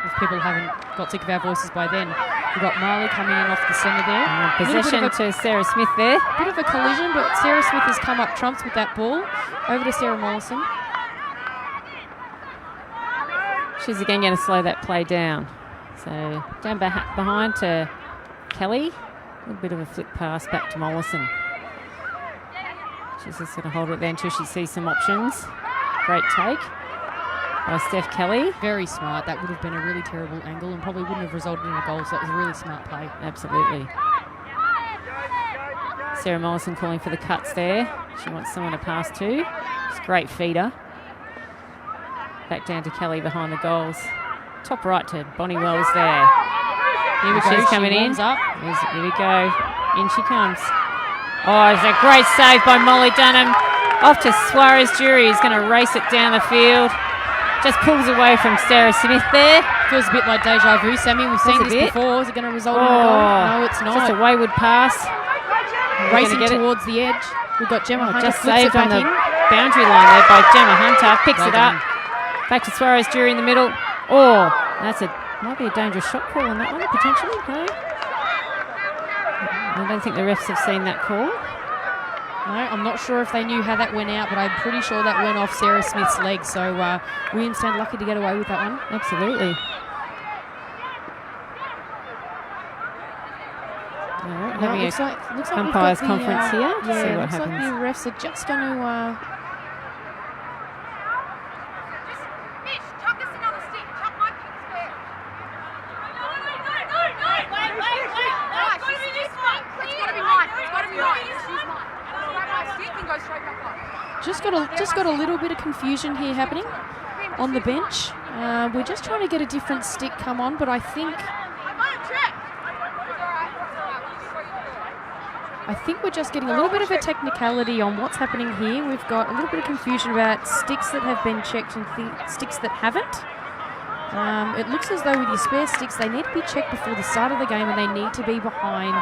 If people haven't got sick of our voices by then. We've got Marley coming in off the centre there. Possession to Sarah Smith there. Bit of a collision, but Sarah Smith has come up trumps with that ball. Over to Sarah Mollison. She's again going to slow that play down. So down behind to Kelly. A little bit of a flick pass back to Mollison. She's just going to hold it there until she sees some options. Great take by Steph Kelly. Very smart. That would have been a really terrible angle and probably wouldn't have resulted in a goal, so that was a really smart play. Absolutely. Sarah Mollison calling for the cuts there. She wants someone to pass to. It's a great feeder. Back down to Kelly behind the goals. Top right to Bonnie Wells there. Here we go. She's coming in. Up. Here we go. In she comes. Oh, it's a great save by Molly Dunham. Off to Suarez Jury. He's going to race it down the field. Just pulls away from Sarah Smith there. Feels a bit like deja vu, Sammy. We've seen this before. Is it going to result in a goal? No, it's not. Just a wayward pass. Racing towards the edge. We've got Gemma Hunter. Just saved on the boundary line there by Gemma Hunter. Picks it up. Back to Suarez Jury in the middle. Oh, might be a dangerous shot call on that one, potentially. No. I don't think the refs have seen that call. No, I'm not sure if they knew how that went out, but I'm pretty sure that went off Sarah Smith's leg. So Williamstown lucky to get away with that one. Absolutely. Looks like umpires conference here. Yeah, see what looks happens. like the refs are just going to. Just got a little bit of confusion here happening on the bench. We're just trying to get a different stick come on, but I think we're just getting a little bit of a technicality on what's happening here. We've got a little bit of confusion about sticks that have been checked and sticks that haven't. It looks as though with your spare sticks, they need to be checked before the start of the game and they need to be behind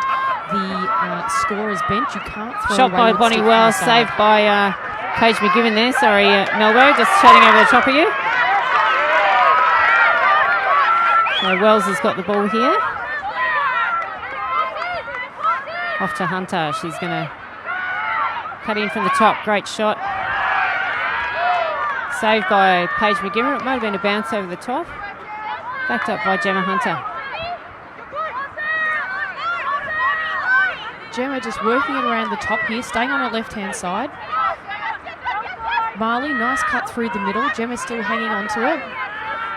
the scorer's bench. You can't throw shot away by Bonnie Wells, saved by Paige McGiven there. Sorry, Melbo, just chatting over the top of you. So Wells has got the ball here. Off to Hunter. She's going to cut in from the top. Great shot. Saved by Paige McGiven. It might have been a bounce over the top. Backed up by Gemma Hunter. Gemma just working it around the top here, staying on her left-hand side. Marley, nice cut through the middle. Gemma still hanging on to it.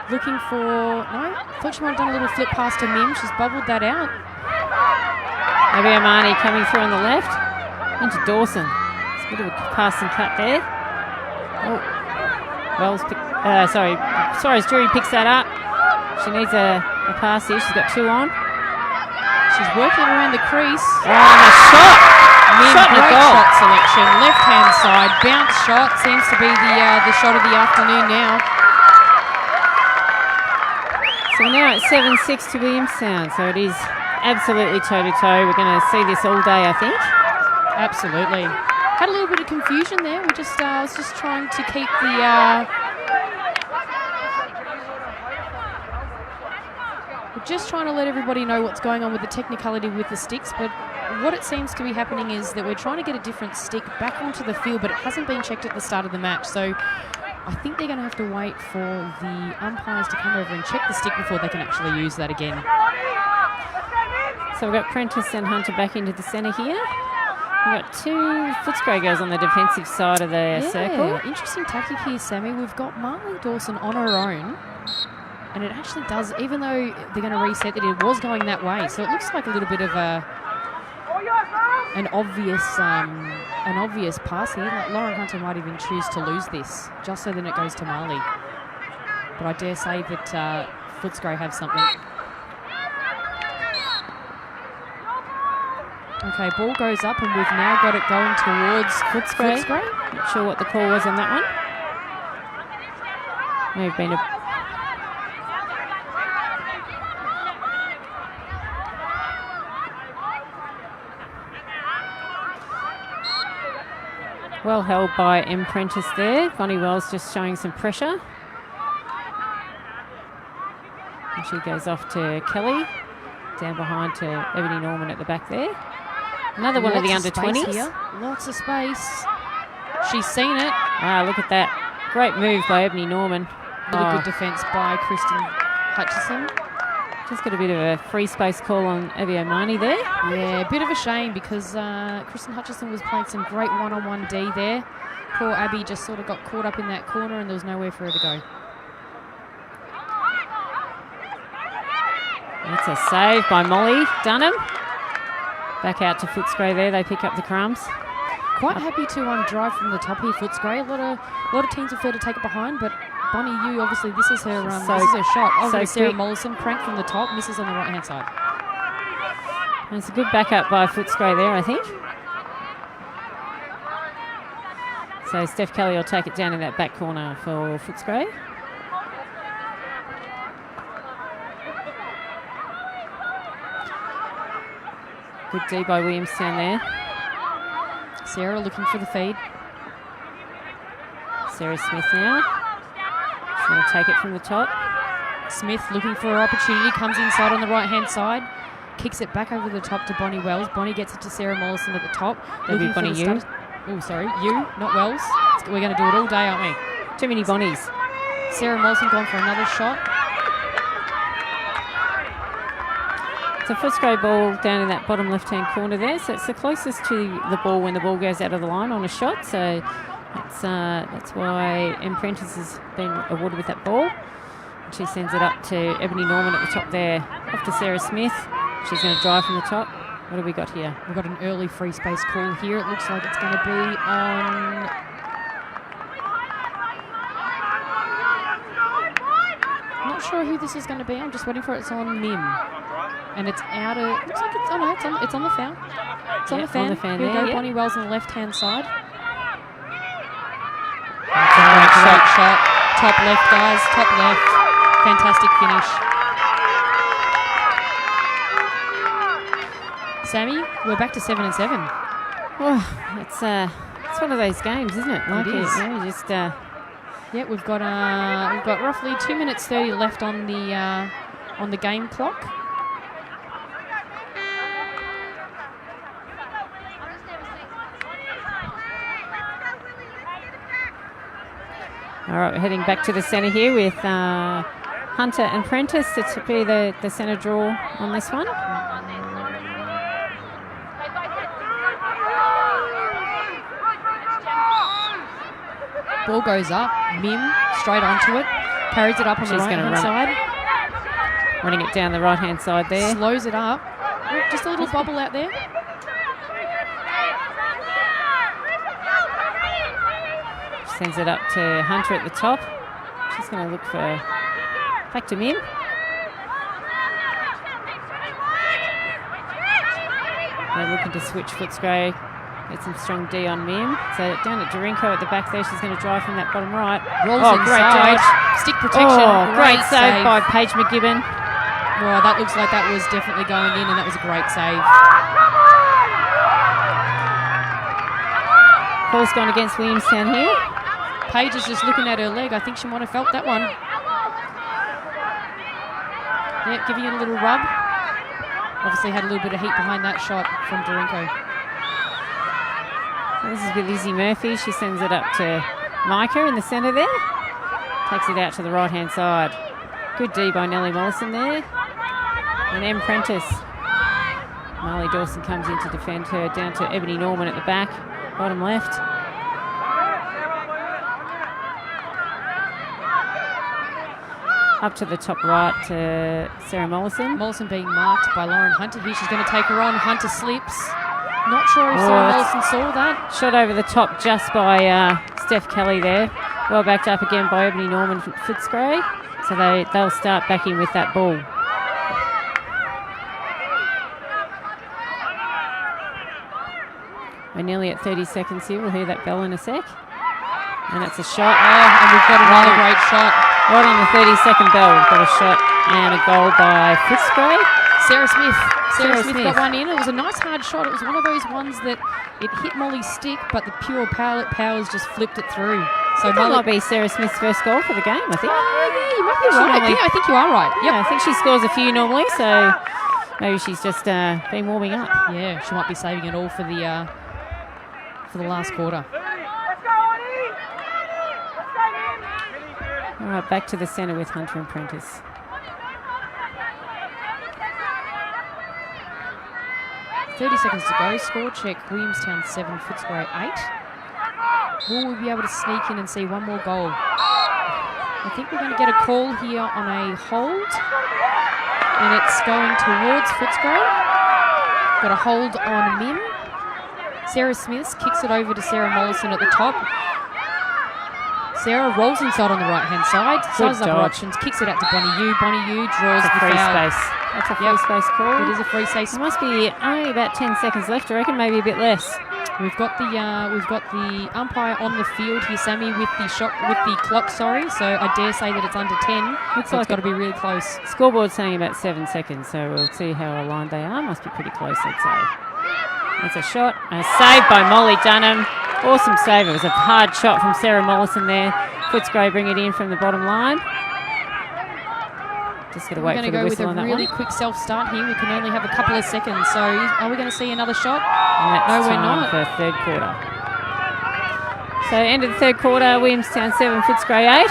Looking for... No, thought she might have done a little flip pass to Mim. She's bubbled that out. Maybe Armani coming through on the left. Into Dawson. It's a bit of a pass and cut there. Oh. Wells, Suarez Jury picks that up. She needs a pass here. She's got two on. She's working around the crease. Oh, and a shot. Min, Shot and a great goal. shot selection. Left-hand side. Bounce shot. Seems to be the shot of the afternoon now. So now it's 7-6 to Williamstown. So it is absolutely toe-to-toe. We're going to see this all day, I think. Absolutely. Had a little bit of confusion there. I was just trying to keep the... we're just trying to let everybody know what's going on with the technicality with the sticks, but what it seems to be happening is that we're trying to get a different stick back onto the field, but it hasn't been checked at the start of the match. So I think they're going to have to wait for the umpires to come over and check the stick before they can actually use that again. So we've got Prentice and Hunter back into the centre here. We've got two Footscray girls on the defensive side of the circle. Interesting tactic here, Sammy. We've got Marley Dawson on her own, and it actually does, even though they're going to reset it, it was going that way. So it looks like a little bit of an obvious pass here. Like Lauren Hunter might even choose to lose this, just so then it goes to Marley. But I dare say that Footscray have something. Okay, ball goes up, and we've now got it going towards Footscray. Not sure what the call was on that one. May have been a... Well held by M. Prentice there. Bonnie Wells just showing some pressure. And she goes off to Kelly. Down behind to Ebony Norman at the back there. Another one of the under-20s. Lots of space. She's seen it. Ah, look at that. Great move by Ebony Norman. Really good defence by Kristen Hutchison. Just got a bit of a free space call on Abby O'Mani there. Yeah, a bit of a shame because Kristen Hutchison was playing some great one-on-one D there. Poor Abby just sort of got caught up in that corner and there was nowhere for her to go. That's a save by Molly Dunham. Back out to Footscray there. They pick up the crumbs. Quite happy to drive from the top here, Footscray. A lot of teams prefer to take it behind, but Bonnie Yu, obviously, this is her shot. Over to Sarah Mollison, crank from the top, misses on the right-hand side. And it's a good backup by Footscray there, I think. So Steph Kelly will take it down in that back corner for Footscray. Good D by Williamstown there. Sarah looking for the feed. Sarah Smith now. She's going to take it from the top. Smith looking for her opportunity, comes inside on the right-hand side, kicks it back over the top to Bonnie Wells. Bonnie gets it to Sarah Mollison at the top. That'll be Bonnie Yu. Oh, sorry, Yu, not Wells. We're going to do it all day, aren't we? Too many Bonnies. Sarah Mollison gone for another shot. It's a Footscray ball down in that bottom left-hand corner there. So it's the closest to the ball when the ball goes out of the line on a shot. So that's why M. Prentice has been awarded with that ball. She sends it up to Ebony Norman at the top there. Off to Sarah Smith. She's going to drive from the top. What have we got here? We've got an early free space call here. It looks like it's going to be on... I'm not sure who this is going to be. I'm just waiting for it. It's on Mim. And it's out of... Looks like it's... Oh, no, it's on the foul. It's on the fan. On the fan Here we there, go. Bonnie Wells on the left-hand side. That's a great Great shot. shot. Top left, guys. Top left. Fantastic finish. Sammy, we're back to 7-7. Oh, it's one of those games, isn't it? Like It is. You know, just Yeah, we've got roughly 2 minutes 30 left on the game clock. all right. We're heading back to the centre here with Hunter and Prentice to be the centre draw on this one. Ball goes up. Mim straight onto it. Carries it up on the right-hand side. Running it down the right-hand side there. Slows it up. Oh, just a little bobble out there. Sends it up to Hunter at the top. She's going to look for back to Mim. They're looking to switch Footscray Get some strong D on Mim. So down at Dorinko at the back there. She's going to drive from that bottom right. Rolls great inside. dodge. Stick protection. Great save by Paige McGibbon. Well, that looks like that was definitely going in, and that was a great save. Ball's gone against Williamstown here. Paige is just looking at her leg. I think she might have felt that one. Yep, giving it a little rub. Obviously had a little bit of heat behind that shot from Dorinko. So this is with Izzy Murphy. She sends it up to Micah in the centre there. Takes it out to the right-hand side. Good D by Nellie Mollison there. And M. Prentice. Marley Dawson comes in to defend her down to Ebony Norman at the back. Bottom left. Up to the top right to Sarah Mollison. Mollison being marked by Lauren Hunter here. She's going to take her on. Hunter slips. Not sure if Sarah Mollison saw that. Shot over the top just by Steph Kelly there. Well backed up again by Ebony Norman Footscray. So they'll start back in with that ball. We're nearly at 30 seconds here. We'll hear that bell in a sec. And that's a shot. Oh, and we've got another great shot. Right on the 30-second bell, we've got a shot and a goal by Footscray. Sarah Smith got one in. It was a nice hard shot. It was one of those ones that it hit Molly's stick, but the pure powers just flipped it through. So that might be Sarah Smith's first goal for the game, I think. Yeah, you might be right. I think you are right. Yep. Yeah, I think she scores a few normally, so maybe she's just been warming up. Yeah, she might be saving it all for the last quarter. All right, back to the centre with Hunter and Prentice. $30 seconds to go. Score check. Williamstown 7, Footscray 8. Will we be able to sneak in and see one more goal? I think we're going to get a call here on a hold. And it's going towards Footscray. Got a hold on Mim. Sarah Smith kicks it over to Sarah Mollison at the top. Sarah rolls inside on the right-hand side, sizes up her options, kicks it out to Bonnie Yu. Bonnie Yu draws the free foul. space. That's a free space call. It is a free space. There must be only about 10 seconds left, I reckon, maybe a bit less. We've got the umpire on the field here, Sammy, with the clock. Sorry, so I dare say that it's under 10. Looks so like it's got to be really close. Scoreboard's saying about 7 seconds, so we'll see how aligned they are. Must be pretty close, I'd say. That's a shot. A save by Molly Dunham. Awesome save. It was a hard shot from Sarah Mollison there. Footscray bring it in from the bottom line. Just got to wait for the whistle on that one. We're going to go with a really quick self-start here. We can only have a couple of seconds. So are we going to see another shot? And that's no, we're time not. For third quarter. So end of the third quarter, Williamstown 7, Footscray 8.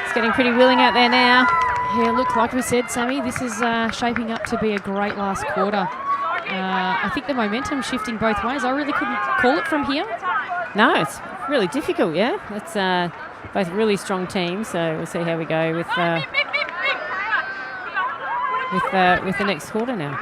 It's getting pretty willing out there now. Yeah, look, like we said, Sammy, this is shaping up to be a great last quarter. I think the momentum's shifting both ways. I really couldn't call it from here. No, it's really difficult, yeah. It's both really strong teams, so we'll see how we go with the next quarter now.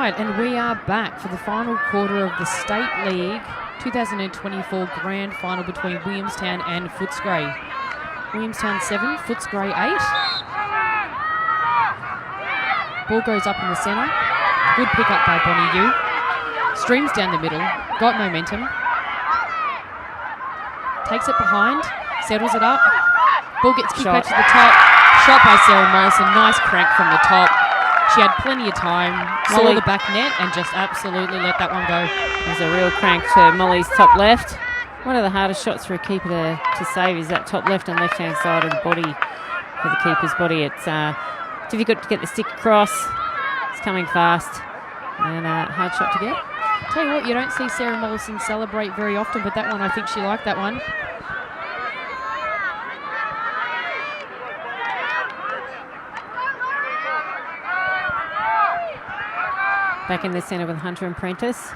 right, and we are back for the final quarter of the State League 2024 Grand Final between Williamstown and Footscray. Williamstown 7, Footscray 8. Ball goes up in the centre. Good pick up by Bonnie Yu. Streams down the middle. Got momentum. Takes it behind. Settles it up. Ball gets kicked back to the top. Shot by Sarah Mollison. Nice crank from the top. She had plenty of time. Saw the back net and just absolutely let that one go. There's a real crank to Molly's top left. One of the hardest shots for a keeper to save is that top left and left-hand side of the body for the keeper's body. It's difficult to get the stick across. It's coming fast and a hard shot to get. Tell you what, you don't see Sarah Mollison celebrate very often, but that one, I think she liked that one. Back in the centre with Hunter and Prentice.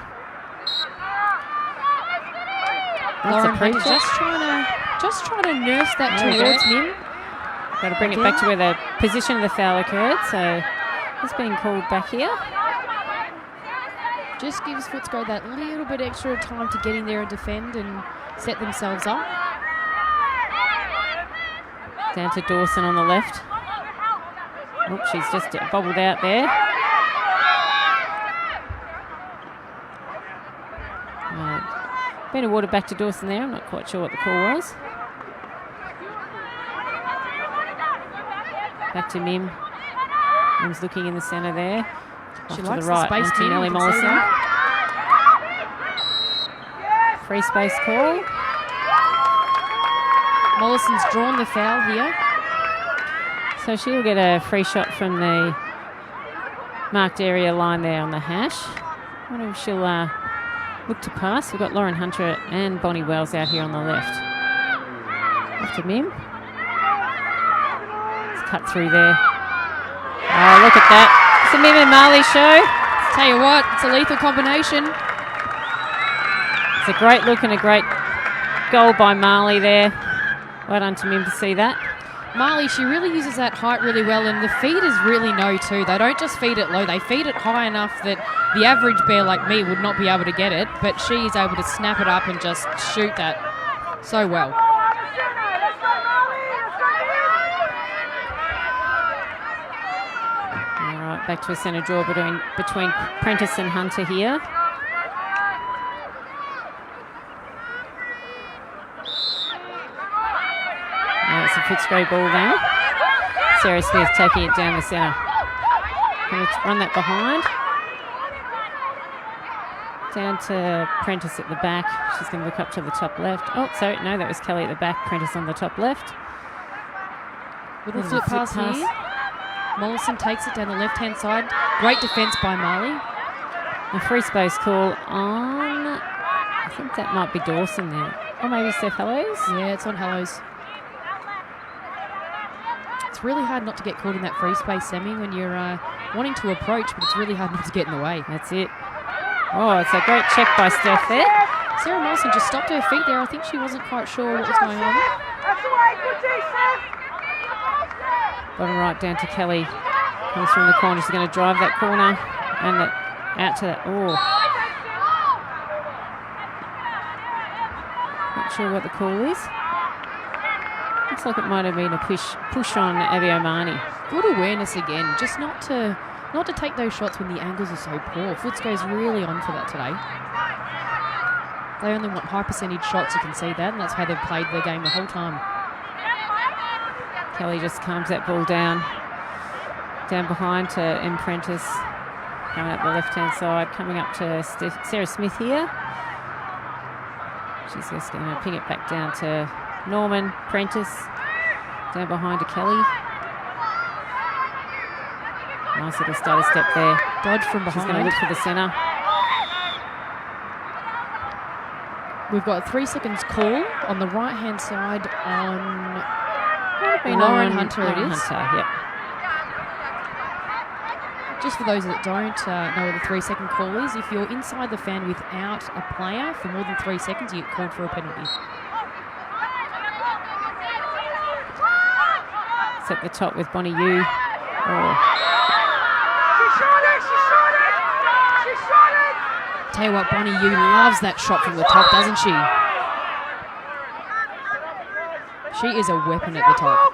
Lauren Hunter just trying to nurse that towards Mim. Got to bring it back to where the position of the foul occurred, so it's being called back here. Just gives Footscray that little bit extra time to get in there and defend and set themselves up. Down to Dawson on the left. Oh, she's just bobbled out there. Been awarded back to Dawson there. I'm not quite sure what the call was. Back to Mim. Mim's looking in the centre there. She off likes to the right, the space to Nellie Mollison. Free space call. Mollison's drawn the foul here. So she'll get a free shot from the marked area line there on the hash. I wonder if she'll look to pass. We've got Lauren Hunter and Bonnie Wells out here on the left. Off to Mim. It's cut through there. Oh, look at that. It's the Mim and Marley show. Tell you what, it's a lethal combination. It's a great look and a great goal by Marley there. Well done to Mim to see that. Marley, she really uses that height really well, and the feeders really know too. They don't just feed it low, they feed it high enough that the average bear like me would not be able to get it, but she is able to snap it up and just shoot that so well. All right, back to a centre draw between Prentice and Hunter here. It's a Footscray ball now. Sarah Smith taking it down the centre. Going to run that behind. Down to Prentice at the back. She's going to look up to the top left. Oh, sorry, no, that was Kelly at the back. Prentice on the top left. With a flip pass here. Mollison takes it down the left-hand side. Great defence by Marley. A free space call on, I think that might be Dawson there. Or maybe Steph Hallows. Yeah, it's on Hallows. It's really hard not to get caught in that free space, Sammy, when you're wanting to approach, but it's really hard not to get in the way. That's it. Oh, it's a great check by Steph there. Sarah Mollison just stopped her feet there. I think she wasn't quite sure what was going on. Bottom right down to Kelly. Comes from the corner. She's going to drive that corner and out to that. Oh. Not sure what the call is. Looks like it might have been a push on Abby O'Mahony. Good awareness again, just not to take those shots when the angles are so poor. Footscray's really on for that today. They only want high percentage shots, you can see that, and that's how they've played their game the whole time. Kelly just calms that ball down behind to M. Prentice, coming up the left-hand side, coming up to Sarah Smith here. She's just going to ping it back down to Norman Prentice, down behind to Kelly. Nice little stutter step there. Dodge from behind. She's going to look for the centre. We've got 3 seconds call on the right-hand side on Lauren Hunter. It is. Hunter, yep. Just for those that don't know what the 3-second call is, if you're inside the fan without a player for more than 3 seconds, you get called for a penalty. It's at the top with Bonnie Yu. Oh. Tell you what, Bonnie Yu loves that shot from the top, doesn't she? She is a weapon at the top.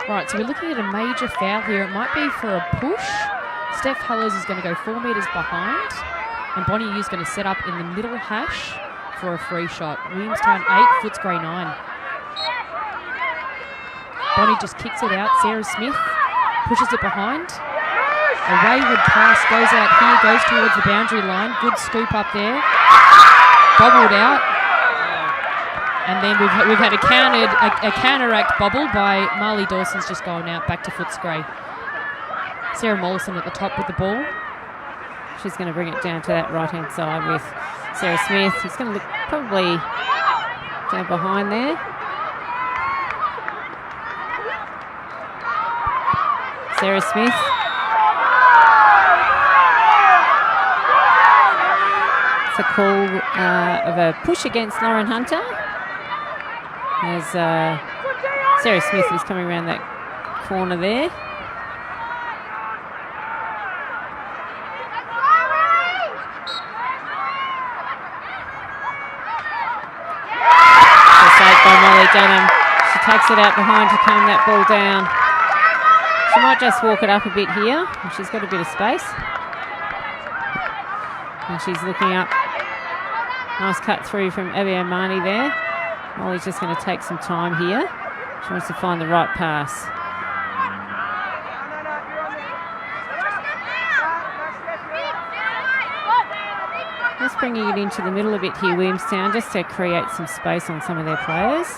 Right, so we're looking at a major foul here. It might be for a push. Steph Hullers is going to go 4 metres behind, and Bonnie Yu's going to set up in the middle hash for a free shot. Williamstown 8, Footscray 9. Bonnie just kicks it out. Sarah Smith pushes it behind. A wayward pass goes out here, goes towards the boundary line. Good scoop up there. Bobbled out. And then we've had a counteract bobble by Marley Dawson's just gone out back to Footscray. Sarah Mollison at the top with the ball. She's going to bring it down to that right-hand side with Sarah Smith. He's going to look probably down behind there. Sarah Smith. It's a call of a push against Lauren Hunter. As Sarah Smith was coming around that corner there. Saved by Molly Dunham. She takes it out behind to calm that ball down. She might just walk it up a bit here. She's got a bit of space. And she's looking up. Nice cut through from Abby O'Mahony there. Molly's just going to take some time here. She wants to find the right pass. Just bringing it into the middle a bit here, Williamstown, just to create some space on some of their players.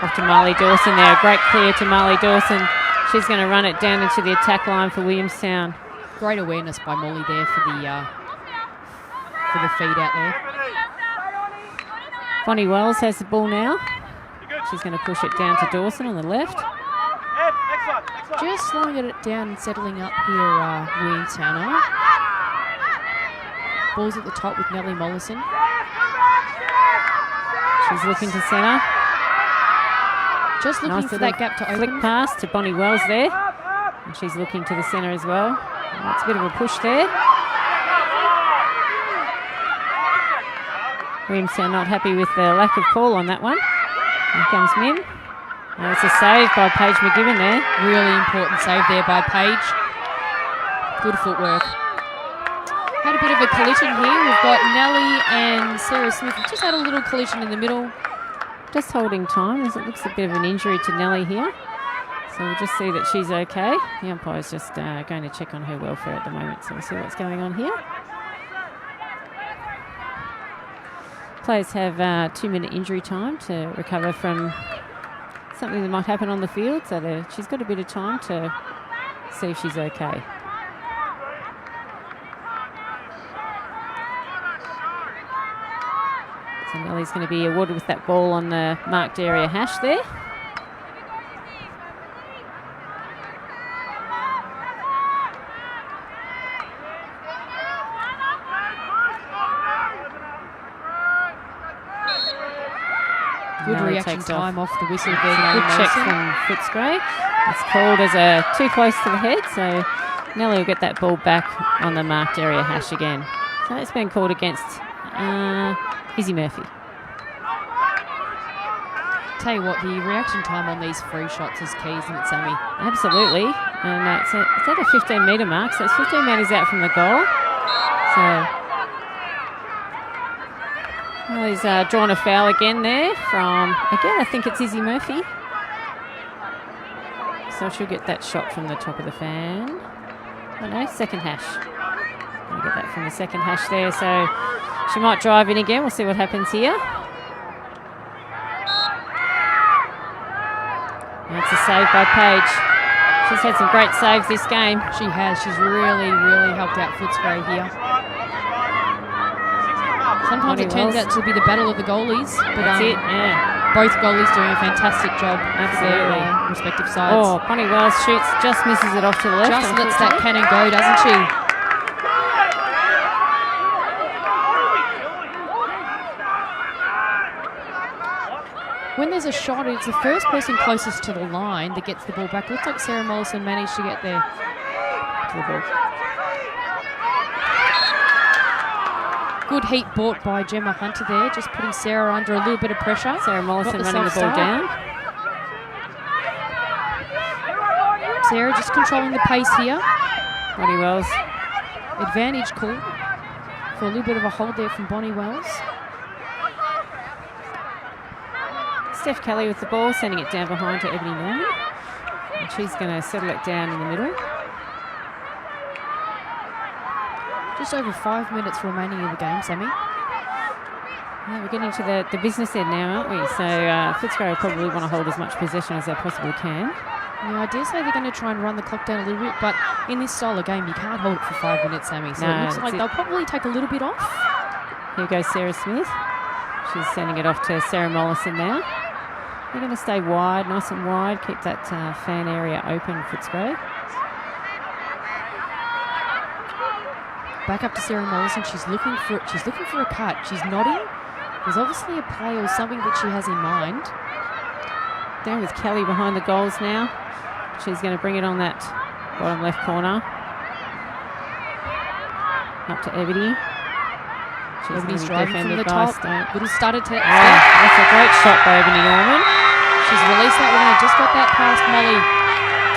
Off to Marley Dawson there. A great clear to Marley Dawson. She's going to run it down into the attack line for Williamstown. Great awareness by Molly there for the feed out there. Bonnie Wells has the ball now. She's going to push it down to Dawson on the left. Just slowing it down and settling up here, Williamstown. Ball's at the top with Nellie Mollison. She's looking to centre. Just looking nice for that gap to open. Flick pass to Bonnie Wells there. And she's looking to the centre as well. That's a bit of a push there. Williamstown not happy with the lack of call on that one. Here comes Mim. And it's a save by Paige McGibbon there. Really important save there by Paige. Good footwork. Had a bit of a collision here. We've got Nellie and Sarah Smith. We've just had a little collision in the middle. Just holding time as it looks a bit of an injury to Nellie here. So we'll just see that she's okay. The umpire's just going to check on her welfare at the moment. So we'll see what's going on here. Players have 2-minute injury time to recover from something that might happen on the field. So she's got a bit of time to see if she's okay. So Nellie's going to be awarded with that ball on the marked area hash there. Good reaction time off the whistle there. Good check from Footscray. It's called as a too close to the head, so Nellie will get that ball back on the marked area hash again. So it's been called against Izzy Murphy. Tell you what, the reaction time on these free shots is key, isn't it, Sammy? Absolutely. And it's at a 15-metre mark, so it's 15 metres out from the goal. So he's drawn a foul again there from, again, I think it's Izzy Murphy. So she'll get that shot from the top of the fan. Oh no, second hash. We'll get that from the second hash there. So she might drive in again. We'll see what happens here. That's a save by Paige. She's had some great saves this game. She has. She's really, really helped out Footscray here. Sometimes it turns out to be the battle of the goalies. But that's it, yeah. Both goalies doing a fantastic job. Absolutely. For their respective sides. Oh, Bonnie Wells shoots, just misses it off to the left. Just lets that cannon go, doesn't she? when there's a shot, it's the first person closest to the line that gets the ball back. Looks like Sarah Mollison managed to get there to the ball. Good heat bought by Gemma Hunter there, just putting Sarah under a little bit of pressure. Sarah Mollison running the ball down. Sarah just controlling the pace here. Bonnie Wells. Advantage call for a little bit of a hold there from Bonnie Wells. Steph Kelly with the ball, sending it down behind to Ebony Norman. And she's going to settle it down in the middle. Just over 5 minutes remaining in the game, Sammy. Yeah, we're getting to the business end now, aren't we? So Footscray will probably want to hold as much possession as they possibly can. Yeah, I dare say they're going to try and run the clock down a little bit, but in this style of game, you can't hold it for 5 minutes, Sammy. So it looks like they'll probably take a little bit off. Here goes Sarah Smith. She's sending it off to Sarah Mollison now. They're going to stay wide, nice and wide, keep that fan area open, Footscray. Back up to Sarah Mollison. She's looking for a cut. She's nodding. There's obviously a play or something that she has in mind. Down with Kelly behind the goals now. She's going to bring it on that bottom left corner. Up to Ebony. Ebony's driving from the top. Little started to... That's a great shot by Ebony Norman. She's released that one and just got that past Molly.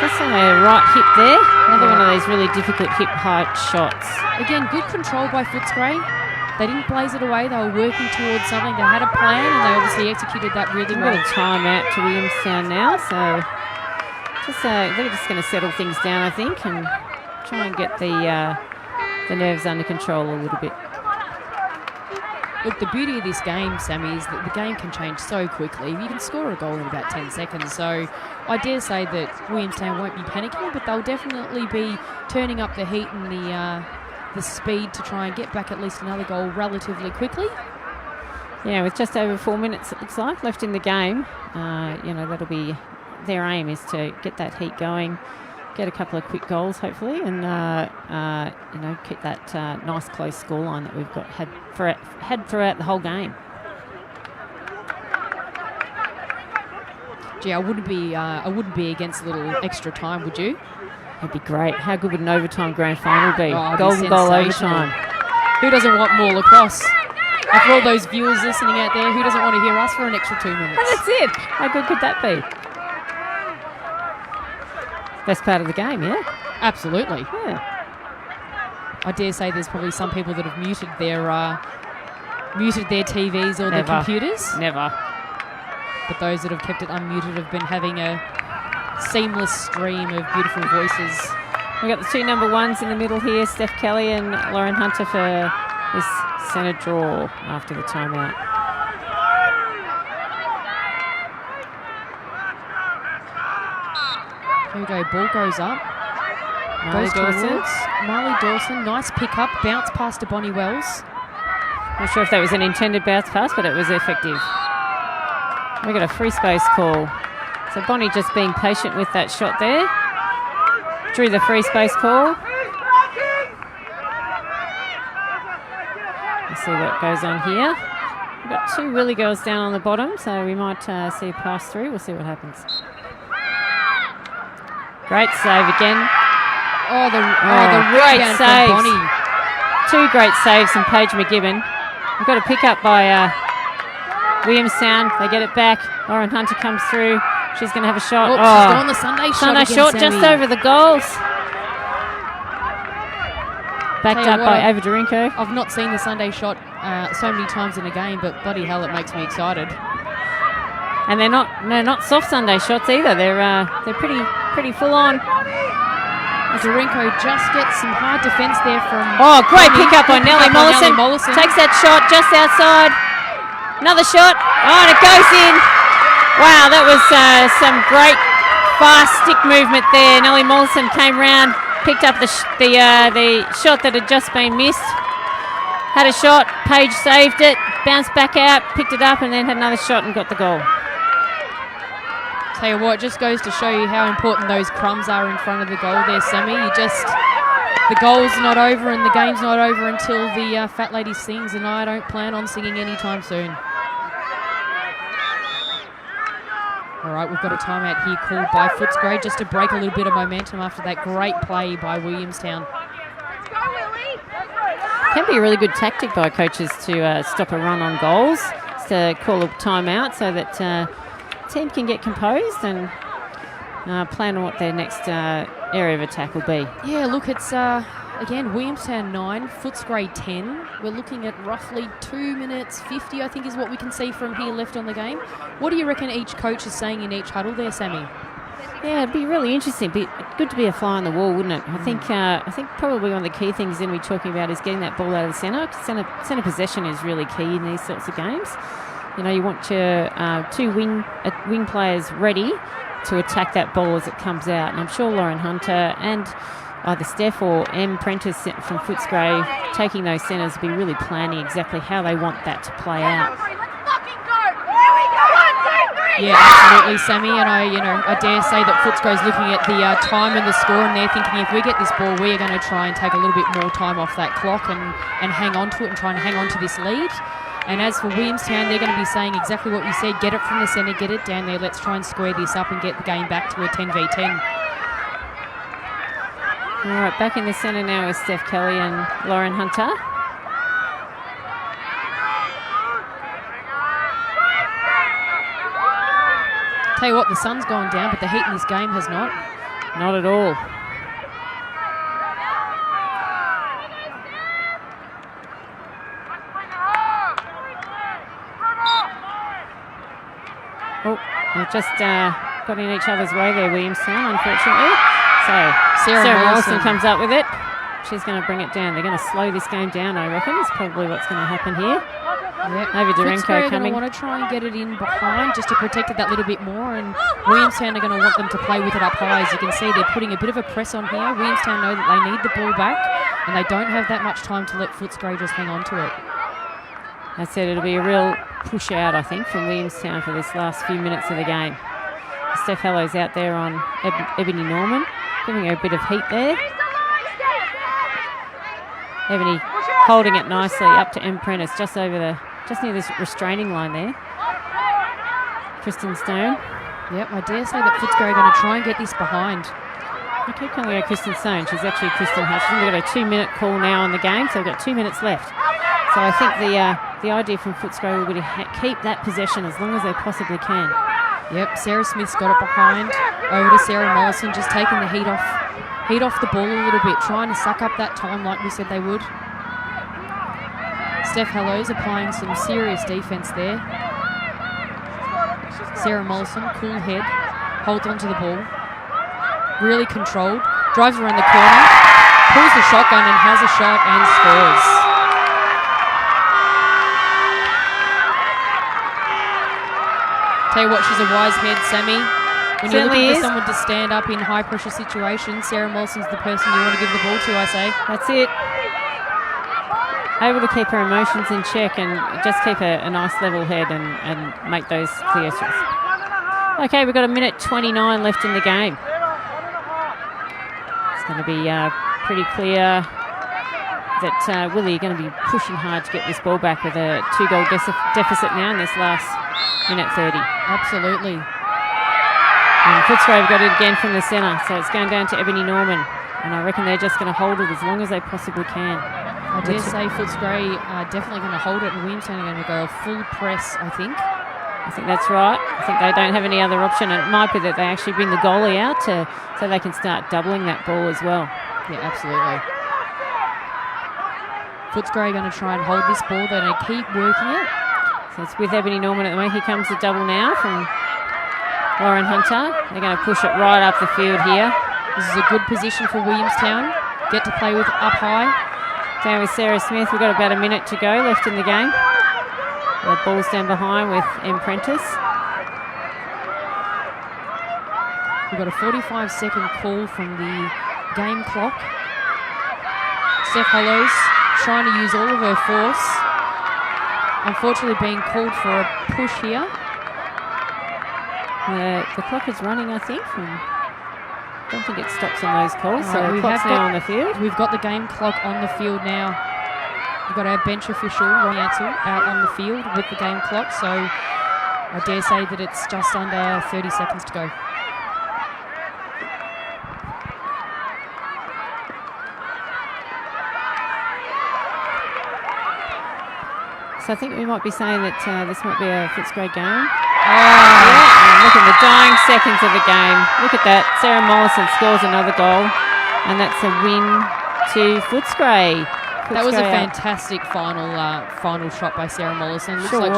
Just on the right hip there. Another one of those really difficult hip height shots. Again, good control by Footscray. They didn't blaze it away. They were working towards something. They had a plan and they obviously executed that really well. We've got a time out to Williamstown now, so they're just going to settle things down, I think, and try and get the nerves under control a little bit. Look, the beauty of this game, Sammy, is that the game can change so quickly. You can score a goal in about 10 seconds. So I dare say that Williamstown won't be panicking, but they'll definitely be turning up the heat and the speed to try and get back at least another goal relatively quickly. Yeah, with just over 4 minutes, it looks like, left in the game. That'll be their aim, is to get that heat going, get a couple of quick goals, hopefully, and keep that nice close scoreline that we've had throughout the whole game. Gee, I wouldn't be against a little extra time, would you? That'd be great. How good would an overtime grand final be? Oh, Golden goal overtime. Who doesn't want more lacrosse? After all those viewers listening out there, who doesn't want to hear us for an extra 2 minutes? Oh, that's it. How good could that be? Best part of the game, yeah? Absolutely. Yeah. I dare say there's probably some people that have muted their TVs or their computers. Never. But those that have kept it unmuted have been having a seamless stream of beautiful voices. We've got the two number ones in the middle here, Steph Kelly and Lauren Hunter, for this centre draw after the timeout. Here we go, ball goes up. Marley Dawson. Marley Dawson, nice pick up, bounce pass to Bonnie Wells. Not sure if that was an intended bounce pass, but it was effective. We got a free space call. So Bonnie just being patient with that shot there. Drew the free space call. Let's see what goes on here. We've got two Willie girls down on the bottom, so we might see a pass through. We'll see what happens. Great save again. The great rebound saves. from Bonnie. Two great saves from Paige McGibbon. We've got a pick up by Williamstown. They get it back. Lauren Hunter comes through. She's going to have a shot. She's gone the Sunday shot. Sunday shot just over the goals. Backed up by Ava Dorinko. I've not seen the Sunday shot so many times in a game, but bloody hell, it makes me excited. And they're not soft Sunday shots either. They're pretty full on. Dorinko just gets some hard defence there from... Oh, great pick up by Nellie Mollison. Takes that shot just outside. Another shot. Oh, and it goes in. Wow, that was some great fast stick movement there. Nellie Mollison came round, picked up the shot that had just been missed. Had a shot. Paige saved it. Bounced back out, picked it up, and then had another shot and got the goal. Tell you what, just goes to show you how important those crumbs are in front of the goal there, Sammy. The goal's not over and the game's not over until the fat lady sings, and I don't plan on singing anytime soon. All right, we've got a timeout here called by Footscray just to break a little bit of momentum after that great play by Williamstown. Can be a really good tactic by coaches to stop a run on goals, to call a timeout so that team can get composed and plan on what their next area of attack will be. Yeah, look, it's again Williamstown 9, Footscray 10. We're looking at roughly 2 minutes 50, I think, is what we can see from here left on the game. What do you reckon each coach is saying in each huddle there, Sammy? Yeah, it'd be really interesting. Be good to be a fly on the wall, wouldn't it? I think probably one of the key things we're talking about is getting that ball out of the centre. Centre possession is really key in these sorts of games. You know, you want your two wing players ready to attack that ball as it comes out. And I'm sure Lauren Hunter and either Steph or M. Prentice from Footscray taking those centres will be really planning exactly how they want that to play out. Yeah, absolutely, Sammy. And I dare say that Footscray's looking at the time and the score, and they're thinking if we get this ball, we are going to try and take a little bit more time off that clock and hang on to it and try and hang on to this lead. And as for Williamstown, they're going to be saying exactly what you said: get it from the centre, get it down there. Let's try and square this up and get the game back to a 10v10. All right, back in the centre now is Steph Kelly and Lauren Hunter. Tell you what, the sun's gone down, but the heat in this game has not. Not at all. Oh, they've just got in each other's way there, Williamstown, unfortunately. So Sarah Morrison comes up with it. She's going to bring it down. They're going to slow this game down, I reckon, is probably what's going to happen here. Yep. Over Durenko going coming. to want to try and get it in behind just to protect it that little bit more, and Williamstown are going to want them to play with it up high. As you can see, they're putting a bit of a press on here. Williamstown know that they need the ball back, and they don't have that much time to let Footscray just hang on to it. I said it'll be a real push out, I think, from Williamstown for this last few minutes of the game. Steph Hallow's out there on Ebony Norman, giving her a bit of heat there. Ebony holding it nicely up to M. Prentice, just near this restraining line there. Kristen Stone. Yep, I dare say that Footscray are going to try and get this behind. I keep calling her Kristen Stone. She's actually Kristen Hutchinson. We've got a 2-minute call now on the game, so we've got 2 minutes left. So I think the idea from Footscray will be to keep that possession as long as they possibly can. Yep, Sarah Smith's got it behind. Over to Sarah Mollison, just taking the heat off the ball a little bit, trying to suck up that time like we said they would. Steph Hallow's applying some serious defence there. Sarah Mollison, cool head, holds onto the ball. Really controlled, drives around the corner, pulls the shotgun and has a shot and scores. Tell you what, she's a wise head, Sammy. When you're looking for someone to stand up in high-pressure situations, Sarah Mollson's the person you want to give the ball to, I say. That's it. Able to keep her emotions in check and just keep a nice level head and make those clear shots. Okay, we've got 1:29 left in the game. It's going to be pretty clear that Willie are going to be pushing hard to get this ball back with a 2-goal deficit now in this last minute 30. Absolutely. And Footscray have got it again from the centre, so it's going down to Ebony Norman. And I reckon they're just going to hold it as long as they possibly can. I dare say Footscray are definitely going to hold it, and Williamstown are going to go a full press, I think. I think that's right. I think they don't have any other option. And it might be that they actually bring the goalie out so they can start doubling that ball as well. Yeah, absolutely. Footscray are going to try and hold this ball. They're going to keep working it. So it's with Ebony Norman at the moment. Here comes the double now from Lauren Hunter. They're going to push it right up the field here. This is a good position for Williamstown. Get to play with up high. Down with Sarah Smith. We've got about a minute to go left in the game. The ball's down behind with M. Prentice. We've got a 45-second call from the game clock. Steph Hollows trying to use all of her force. Unfortunately being called for a push here. The clock is running, I think. I don't think it stops on those calls. So the we clock's now on the field. We've got the game clock on the field now. We've got our bench official, Ron Ansell, out on the field with the game clock. So I dare say that it's just under 30 seconds to go. So I think we might be saying that this might be a Footscray game. Yeah, look at the dying seconds of the game. Look at that. Sarah Mollison scores another goal, and that's a win to Footscray. That was a fantastic final shot by Sarah Mollison. Looks like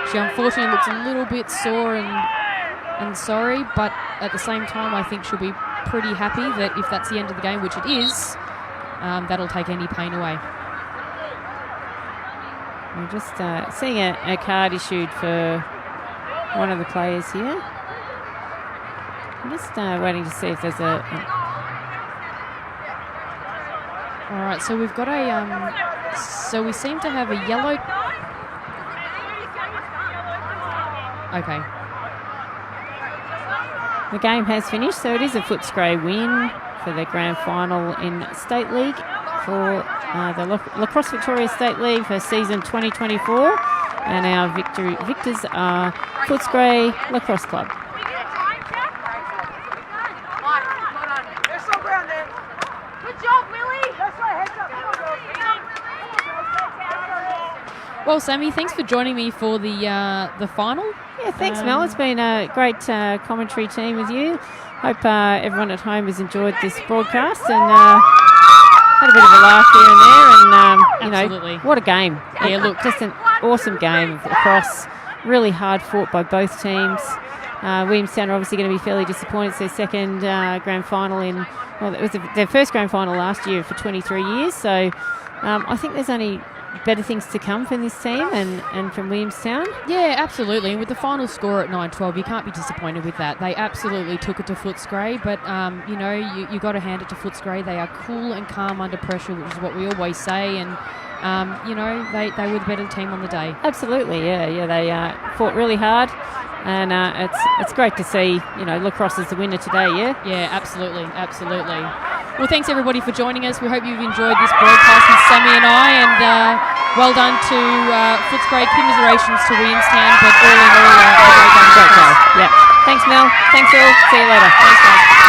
she unfortunately looks a little bit sore and sorry, but at the same time, I think she'll be pretty happy that if that's the end of the game, which it is, that'll take any pain away. We're just seeing a card issued for one of the players here. I'm just waiting to see if there's a... All right, so we've got a... so we seem to have a yellow... Okay. The game has finished, so it is a Footscray win for the grand final in State League for the Lacrosse Victoria State League for season 2024, and our victors are Footscray Lacrosse Club. Good job, Willie. Well, Sammy, thanks for joining me for the final. Yeah, thanks, Mel. It's been a great commentary team with you. Hope everyone at home has enjoyed this broadcast and had a bit of a laugh here and there. And Absolutely. What a game! Yeah, look, just an awesome game of lacrosse. Really hard fought by both teams. Williamstown are obviously going to be fairly disappointed. It's their second grand final in. Well, it was their first grand final last year for 23 years. So I think there's only better things to come from this team and from Williamstown. Yeah, absolutely. And with the final score at 9-12, you can't be disappointed with that. They absolutely took it to Footscray, but you got to hand it to Footscray. They are cool and calm under pressure, which is what we always say, and they were the better team on the day. Absolutely, yeah. They fought really hard, and it's great to see lacrosse as the winner today. Yeah, absolutely. Well, thanks everybody for joining us. We hope you've enjoyed this broadcast with Sammy and I, and well done to Footscray. Commiserations to Williamstown, but all in all, a great game. Yeah. Thanks, Mel. Thanks, all. See you later. Thanks, guys.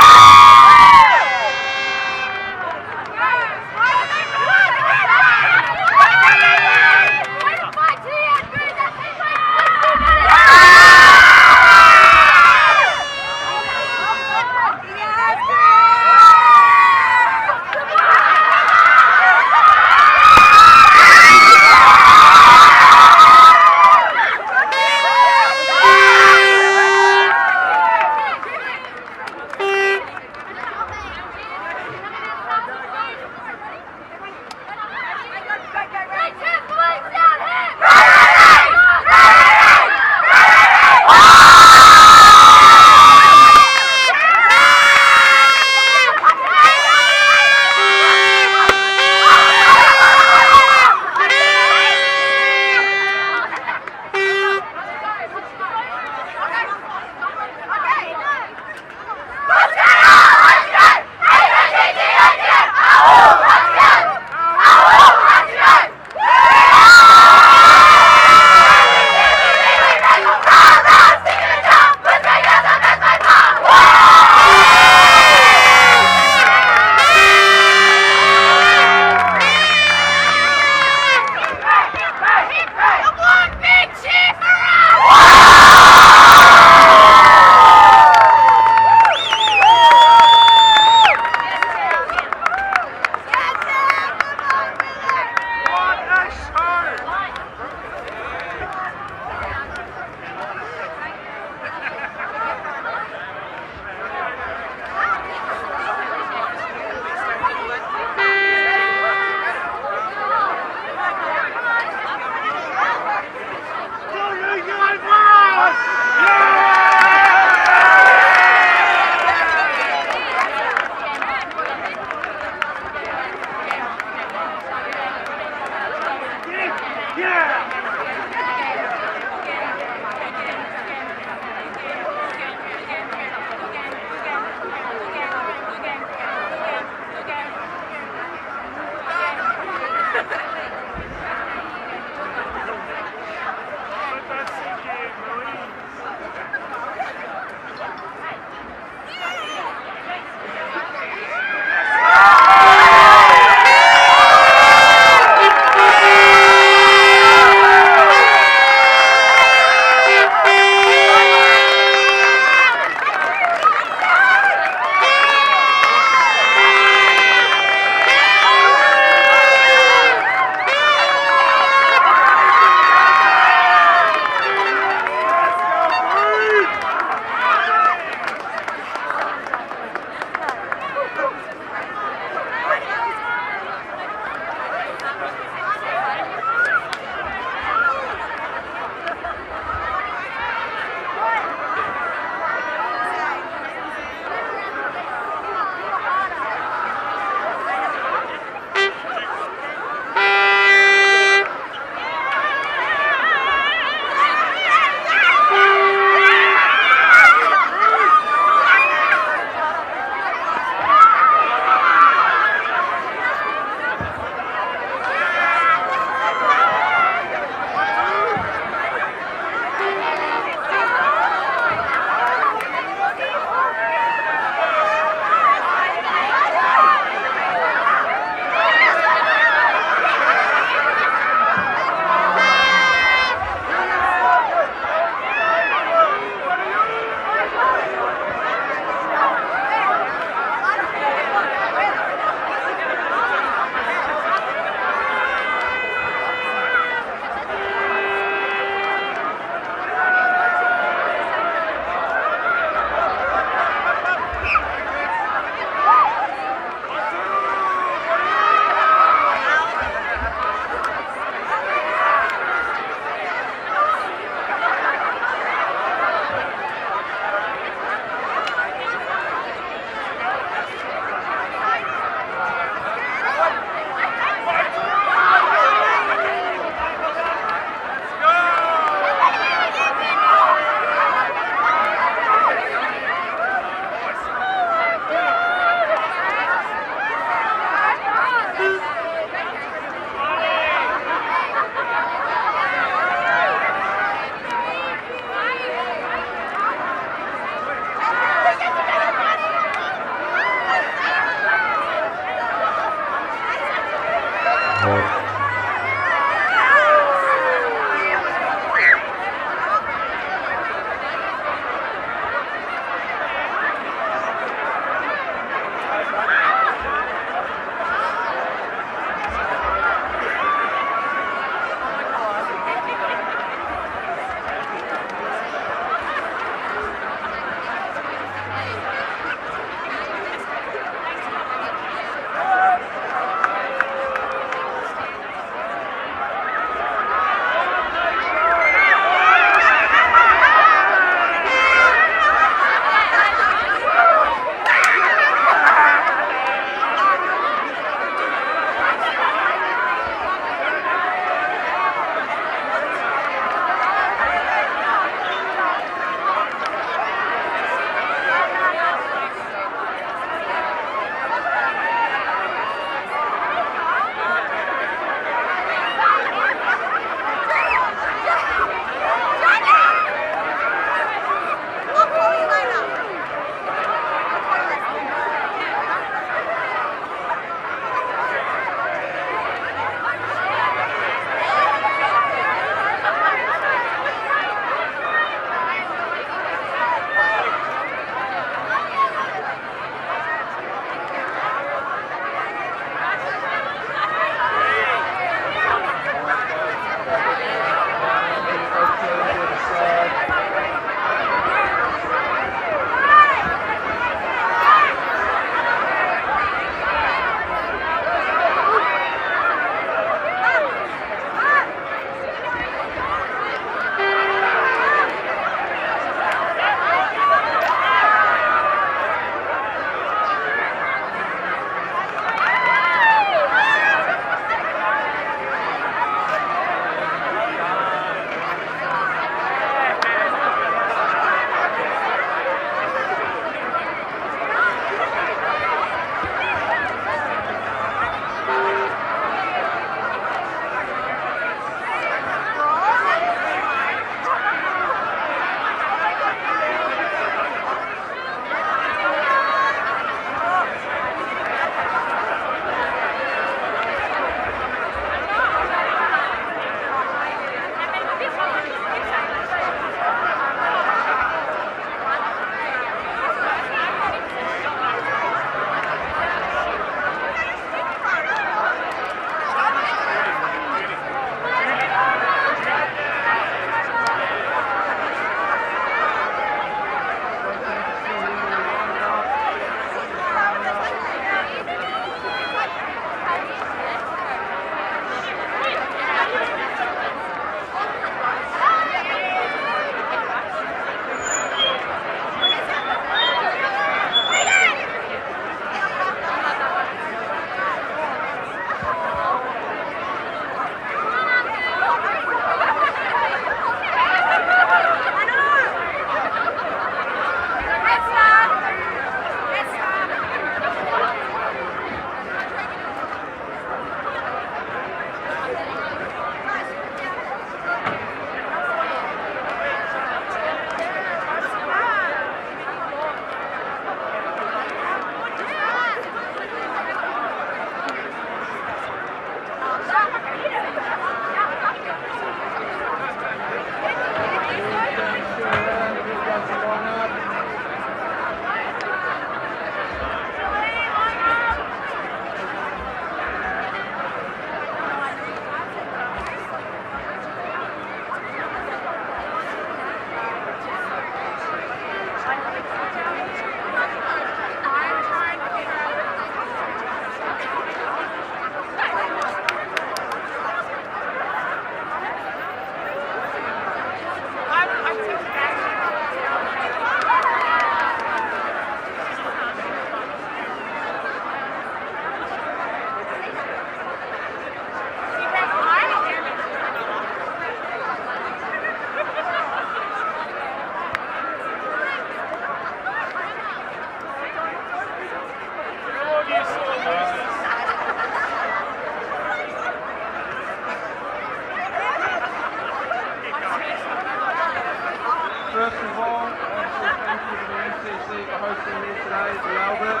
First of all, I want to say thank you to the MCC for hosting me today in Albert.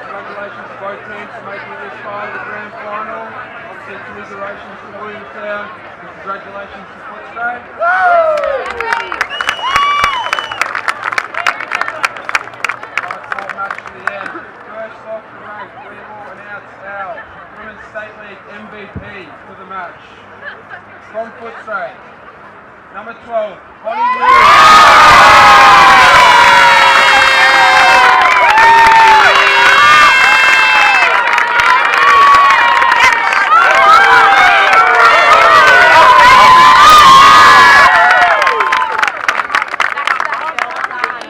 Congratulations to both teams for making it this far to the grand final. Obviously, commiserations to Williamstown and congratulations to Footscray. Match to the end. First off the rank, we will announce our Women's State League MVP for the match. From Footscray, number 12, Bonnie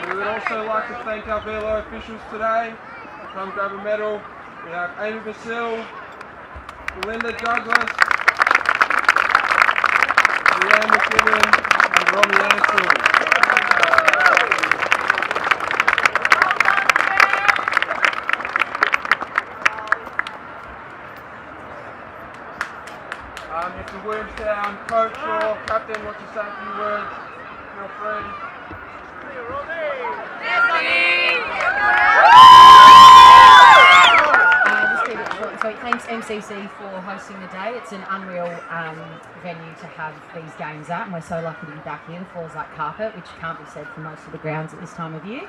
We would also like to thank our VLO officials today. Come grab a medal. We have Amy Basile, Belinda Douglas, Leanne McKibben, and Robbie Ansell. If the Williamstown coach or captain wants to say a few words, feel free. Just keep it short and sweet. Thanks MCC for hosting the day. It's an unreal venue to have these games at, and we're so lucky to be back here. The floor's like carpet, which can't be said for most of the grounds at this time of year.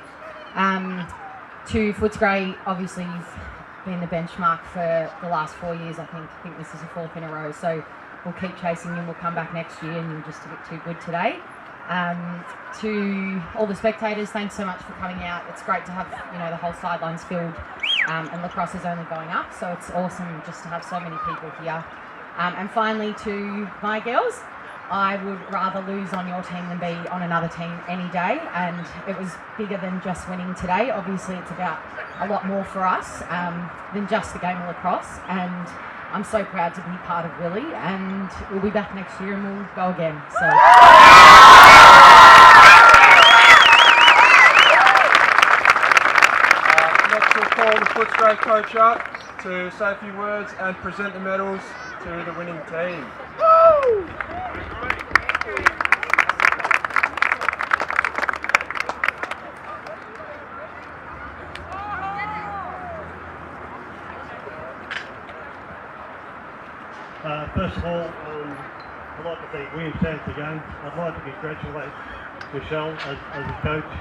To Footscray, obviously you've been the benchmark for the last 4 years. I think this is the fourth in a row. So we'll keep chasing you. We'll come back next year, and you're just a bit too good today. To all the spectators, thanks so much for coming out. It's great to have the whole sidelines filled, and lacrosse is only going up, so it's awesome just to have so many people here. And finally, to my girls, I would rather lose on your team than be on another team any day, and it was bigger than just winning today. Obviously it's about a lot more for us than just the game of lacrosse, and I'm so proud to be part of Willie, and we'll be back next year and we'll go again. So. Next we'll call the Footscray coach up to say a few words and present the medals to the winning team. First of all, I'd like to thank Williamstown for the game. I'd like to congratulate Michelle as a coach.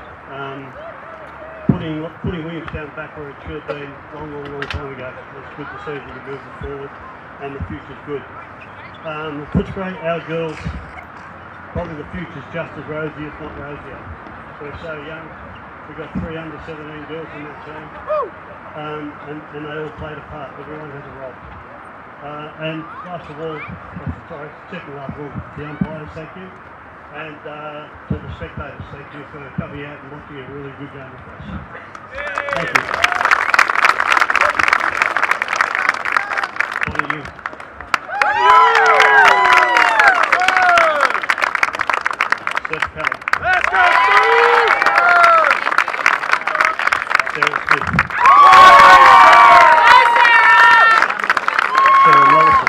Putting Williamstown back where it should have been long time ago. It's good to see that you're moving forward and the future's good. Footscray, our girls, probably the future's just as rosy, if not rosier. We're so young. We've got 3 under 17 girls in that team. And they all played a part. Everyone has a role. And last of all, second last of all, the umpires, thank you. And to the spectators, thank you for coming out and watching a really good game with us. Thank you. Thank you. Steph Kelly. Let's go, Steve! Sarah Smith. Sarah Morrison.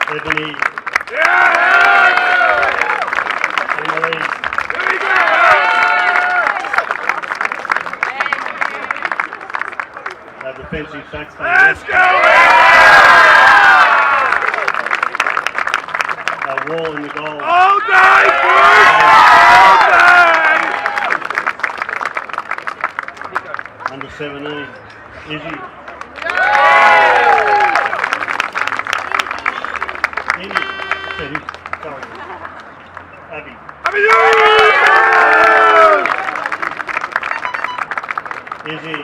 Ebony. Emily. Our defensive Saxton. Let's go! Our Wall in the goal. All day, boys! All day! Under 17. Izzy. Amy. Sorry. Abby. Izzy.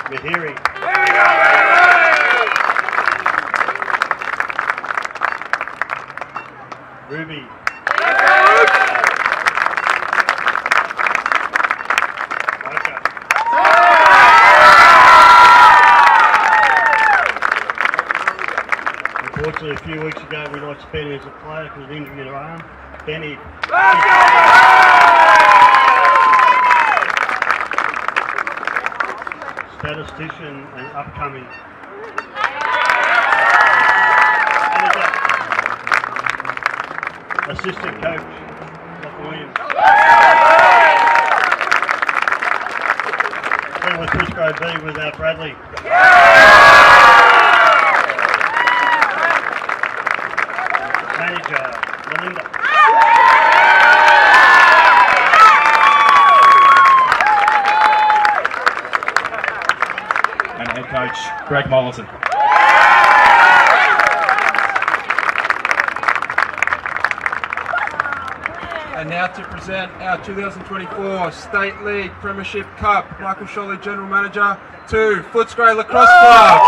Mahiri. Ruby. Micah. Unfortunately, a few weeks ago we lost Benny as a player because of injury in her arm. Benny. Statistician and upcoming. Assistant coach, Dr. Williams. Then with Footscray B with Bradley. Manager, Melinda. And head coach, Greg Mollison. And now to present our 2024 State League Premiership Cup, Michael Sholey, General Manager, to Footscray Lacrosse Club.